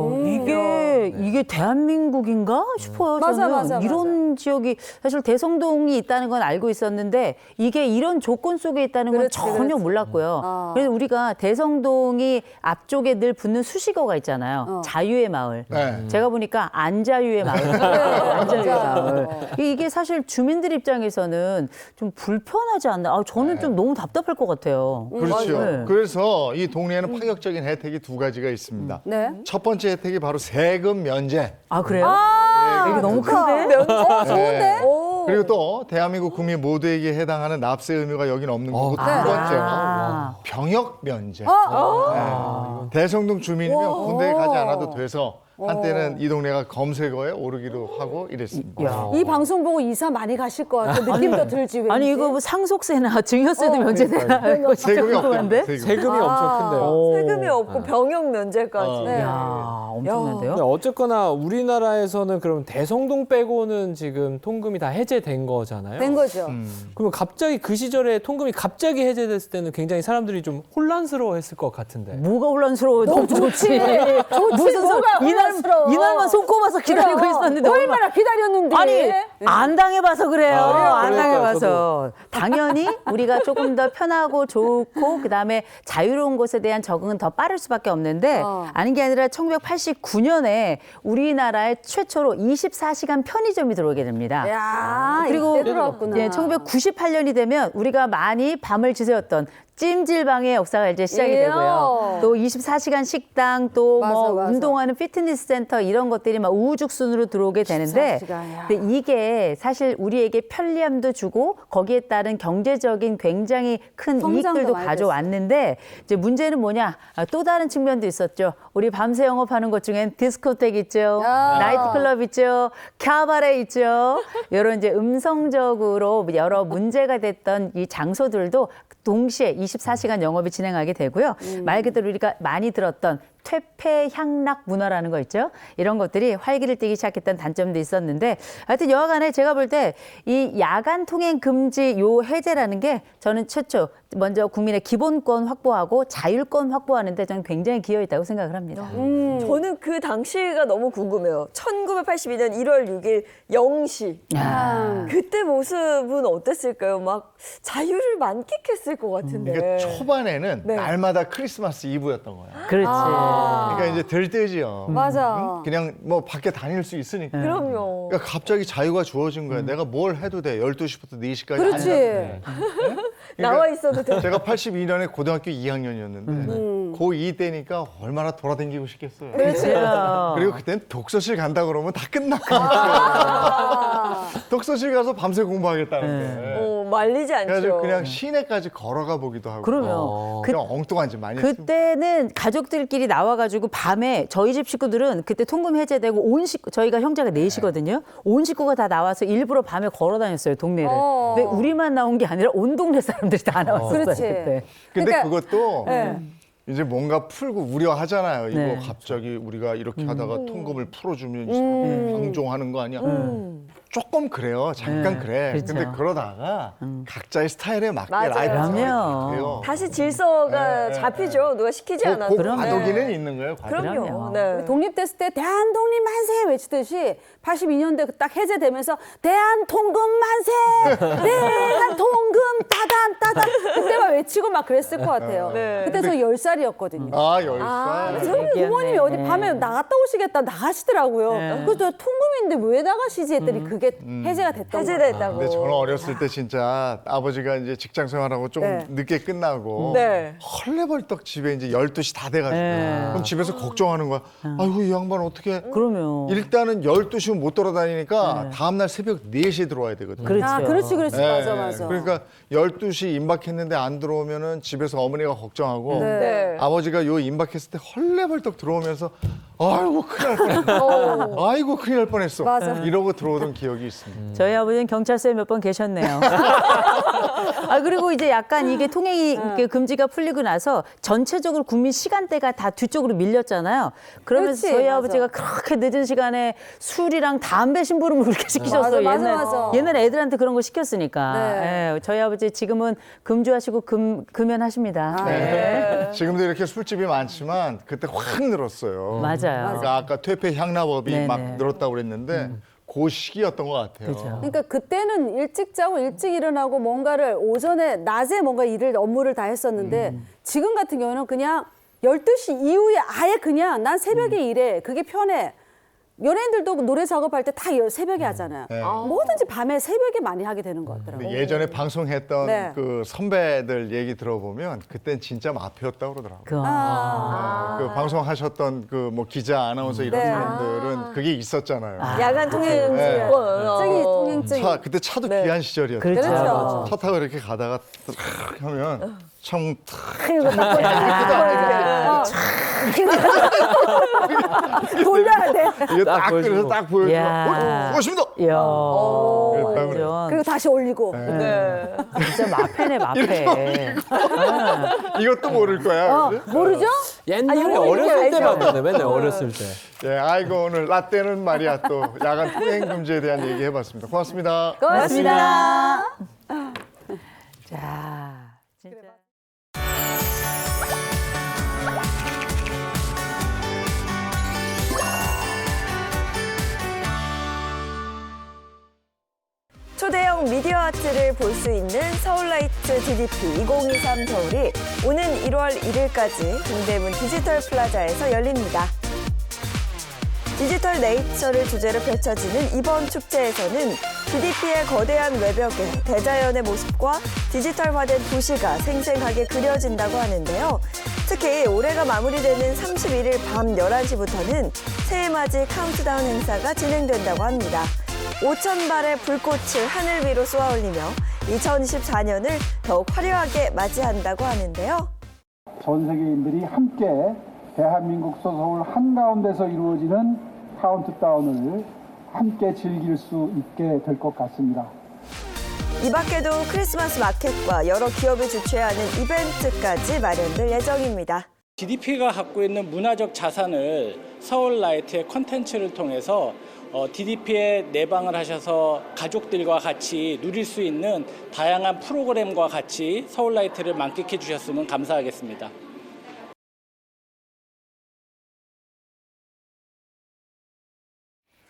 이게 대한민국인가 싶어요. 맞아, 저는 맞아, 이런 지역이 사실 대성동이 있다는 건 알고 있었는데 이게 이런 조건 속에 있다는 건 그렇지, 전혀 그렇지. 몰랐고요. 그래서 우리가 대성동이 앞쪽에 늘 붙는 수식어가 있잖아요. 자유의 마을. 네. 제가 보니까 안자유의 마을. 안자유의 마을. 이게 사실 주민들 입장에서는 좀 불편하지 않나? 저는 좀 너무 답답할 것 같아요. 그렇죠. 네. 그래서 이 동네에는 파격적인 혜택이 두 가지가 있습니다. 네. 첫 번째 혜택이 바로 세금 면제. 아 그래요? 이게 너무 좋다. 큰데? 네. 그리고 또 대한민국 국민 모두에게 해당하는 납세 의무가 여긴 없는 거고 두 번째가 병역 면제. 네. 대성동 주민이면 군대에 가지 않아도 돼서 한때는 이 동네가 검색어에 오르기도 하고 이랬습니다. 이 방송 보고 이사 많이 가실 것 같아. 느낌도 들지 왠지. 아니 이거 뭐 상속세나 증여세도 면제되나 이거 진짜 세금이 궁금한데? 없죠. 세금이 엄청 큰데요. 세금이 없고 병역 면제까지. 네. 야 엄청난데요? 근데 어쨌거나 우리나라에서는 그럼 대성동 빼고는 지금 통금이 다 해제된 거잖아요. 된 거죠. 그러면 갑자기 그 시절에 통금이 갑자기 해제됐을 때는 굉장히 사람들이 좀 혼란스러워했을 것 같은데. 뭐가 혼란스러워요? 너무 좋지. 무슨 뭐가 혼란스러워. 이날만 손꼽아서 기다리고 있었는데 얼마나 기다렸는데. 아니 안 당해봐서 그래요. 안 그러니까요, 당해봐서. 당연히 우리가 조금 더 편하고 좋고 그다음에 자유로운 것에 대한 적응은 더 빠를 수밖에 없는데 아닌 게 아니라 1989년에 우리나라에 최초로 24시간 편의점이 들어오게 됩니다. 야, 그리고 이때 들어왔구나. 1998년이 되면 우리가 많이 밤을 지새웠던 찜질방의 역사가 이제 시작이 이야. 되고요. 또 24시간 식당, 또 맞아, 뭐 맞아. 운동하는 피트니스 센터 이런 것들이 막 우후죽순으로 들어오게 되는데 24시간, 야. 근데 이게 사실 우리에게 편리함도 주고 거기에 따른 경제적인 굉장히 큰 성장도 이익들도 많이 가져왔는데 이제 문제는 뭐냐? 또 다른 측면도 있었죠. 우리 밤새 영업하는 것 중엔 디스코텍 있죠. 야. 나이트클럽 있죠. 카바레 있죠. 이런 이제 음성적으로 여러 문제가 됐던 이 장소들도 동시에 24시간 영업이 진행하게 되고요. 말 그대로 우리가 많이 들었던 퇴폐향락 문화라는 거 있죠. 이런 것들이 활기를 띠기 시작했던 단점도 있었는데 하여튼 여하간에 제가 볼 때 이 야간 통행 금지 요 해제라는 게 저는 최초 먼저 국민의 기본권 확보하고 자율권 확보하는데 저는 굉장히 기여했다고 생각을 합니다. 저는 그 당시가 너무 궁금해요. 1982년 1월 6일 0시. 그때 모습은 어땠을까요? 막 자유를 만끽했을 것 같은데. 그러니까 초반에는 네. 날마다 크리스마스 이브였던 거야. 그렇지. 그러니까 이제 들뜨지요. 맞아. 그냥 뭐 밖에 다닐 수 있으니까. 그럼요. 그러니까 갑자기 자유가 주어진 거야. 내가 뭘 해도 돼. 12시부터 4시까지. 그렇지. 나와 있어도 돼. 제가 82년에 고등학교 2학년이었는데 고2 때니까 얼마나 돌아다니고 싶겠어요. 그렇죠. 그리고 그땐 독서실 간다 그러면 다 끝났거든요. 독서실 가서 밤새 공부하겠다는데. 말리지 않죠. 그래가지고 그냥 시내까지 걸어가 보기도 하고. 그럼요. 그냥 엉뚱한 짓 많이 했습니다. 그때는 가족들끼리 나와가지고 밤에 저희 집 식구들은 그때 통금 해제되고 온 식구 저희가 형제가 넷이거든요. 온 식구가 다 나와서 일부러 밤에 걸어 다녔어요 동네를. 근데 우리만 나온 게 아니라 온 동네 사람들이 다 나왔었어요 그렇지. 그때. 근데 그러니까- 그것도 이제 뭔가 풀고 우려하잖아요. 이거 네. 갑자기 우리가 이렇게 하다가 통금을 풀어주면 이 사람 방종하는 거 아니야? 조금 그래요. 잠깐 그래. 그렇죠. 근데 그러다가 각자의 스타일에 맞게 맞아요. 라이프 그럼요. 돼요. 다시 질서가 잡히죠. 누가 시키지 않아도. 그 과도기는 있는 거예요. 과도기. 그럼요. 네. 독립됐을 때 대한독립 만세 외치듯이 82년대 딱 해제되면서 대한통금 만세! 대한통금 따단! 그때만 외치고 막 그랬을 것 같아요. 네. 그때 저 10살이었거든요. 아, 10살. 저희 부모님이 어디 밤에 나갔다 오시겠다 나가시더라고요. 그래서 저 통금인데 왜 나가시지 했더니 그게 해제가 됐던 거예요. 해제됐다고. 근데 저는 어렸을 때 진짜 아버지가 이제 직장 생활하고 좀 네. 늦게 끝나고 네. 헐레벌떡 집에 이제 12시 다 돼가지고 그럼 집에서 걱정하는 거야. 아이고 이 양반 어떻게 그러면 일단은 12시면 못 돌아다니니까 다음날 새벽 4시에 들어와야 되거든요. 그렇죠. 아, 그렇지. 네. 맞아. 그러니까 12시 임박했는데 안 들어오면은 집에서 어머니가 걱정하고 네. 아버지가 요 임박했을 때 헐레벌떡 들어오면서 아이고 큰일 날 뻔했어. 아이고 큰일 날 뻔했어. 맞아. 이러고 들어오던 기억이 있습니다. 저희 아버지는 경찰서에 몇 번 계셨네요. 아, 그리고 이제 약간 이게 통행이 이렇게 금지가 풀리고 나서 전체적으로 국민 시간대가 다 뒤쪽으로 밀렸잖아요. 그러면서 그렇지, 저희 맞아. 아버지가 그렇게 늦은 시간에 술이랑 담배 심부름을 그렇게 시키셨어요. 맞아. 옛날 애들한테 그런 거 시켰으니까. 네. 예, 저희 아버지 지금은 금주하시고 금연하십니다. 네. 지금도 이렇게 술집이 많지만 그때 확 늘었어요. 맞아요. 그러니까 아까 퇴폐 향납업이 네네. 막 늘었다고 그랬는데 그 시기였던 것 같아요. 그렇죠. 그러니까 그때는 일찍 자고 일찍 일어나고 뭔가를 오전에 낮에 뭔가 업무를 다 했었는데 지금 같은 경우는 그냥 12시 이후에 아예 그냥 난 새벽에 일해. 그게 편해. 연예인들도 노래 작업할 때 다 새벽에 하잖아요. 네. 뭐든지 밤에 새벽에 많이 하게 되는 것 같더라고요. 근데 예전에 방송했던 네. 그 선배들 얘기 들어보면 그땐 진짜 마피였다고 그러더라고요. 그, 그 방송하셨던 그 뭐 기자, 아나운서 이런 네. 분들은 그게 있었잖아요. 야간 통행증. 네. 통행증이 통행증이 그때 차도 네. 귀한 시절이었죠. 그렇죠. 그렇죠. 차 타고 이렇게 가다가 탁 하면 참 돌려야 돼. 이게 딱 보여주고. 그래서 딱 보여주고 야. 고맙습니다. 이야. 그랬다고 그리고 다시 올리고. 네. 진짜 마패네, 마패. 이것도 모를 거야. 모르죠? 옛날에 이거 어렸을 때 알죠? 봤거든. 맨날 어렸을 때. 예, 아이고 오늘 라떼는 말이야 또 야간 통행 금지에 대한 얘기 해봤습니다. 고맙습니다. 고맙습니다. 자, 진짜. 초대형 미디어 아트를 볼 수 있는 서울라이트 DDP 2023 서울이 오는 1월 1일까지 동대문 디지털 플라자에서 열립니다. 디지털 네이처를 주제로 펼쳐지는 이번 축제에서는 DDP의 거대한 외벽에 대자연의 모습과 디지털화된 도시가 생생하게 그려진다고 하는데요. 특히 올해가 마무리되는 31일 밤 11시부터는 새해맞이 카운트다운 행사가 진행된다고 합니다. 5,000발의 불꽃을 하늘 위로 쏘아올리며 2024년을 더욱 화려하게 맞이한다고 하는데요. 전 세계인들이 함께 대한민국 서울 한가운데서 이루어지는 카운트다운을 함께 즐길 수 있게 될 것 같습니다. 이 밖에도 크리스마스 마켓과 여러 기업이 주최하는 이벤트까지 마련될 예정입니다. DDP가 갖고 있는 문화적 자산을 서울라이트의 콘텐츠를 통해서 DDP에 내방을 하셔서 가족들과 같이 누릴 수 있는 다양한 프로그램과 같이 서울라이트를 만끽해 주셨으면 감사하겠습니다.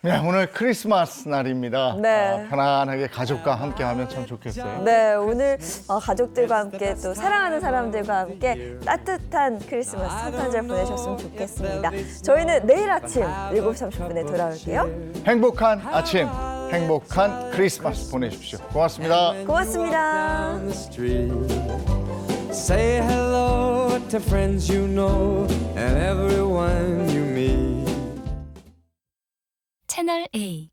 네, 오늘 크리스마스 날입니다. 네. 편안하게 가족과 함께하면 참 좋겠어요. 네, 오늘 가족들과 함께 또 사랑하는 사람들과 함께 따뜻한 크리스마스 한 달 보내셨으면 좋겠습니다. 저희는 내일 아침 7시 30분에 돌아올게요. 행복한 아침, 행복한 크리스마스 보내십시오. 고맙습니다. 고맙습니다. Say hello to friends you know and everyone you meet. 채널 A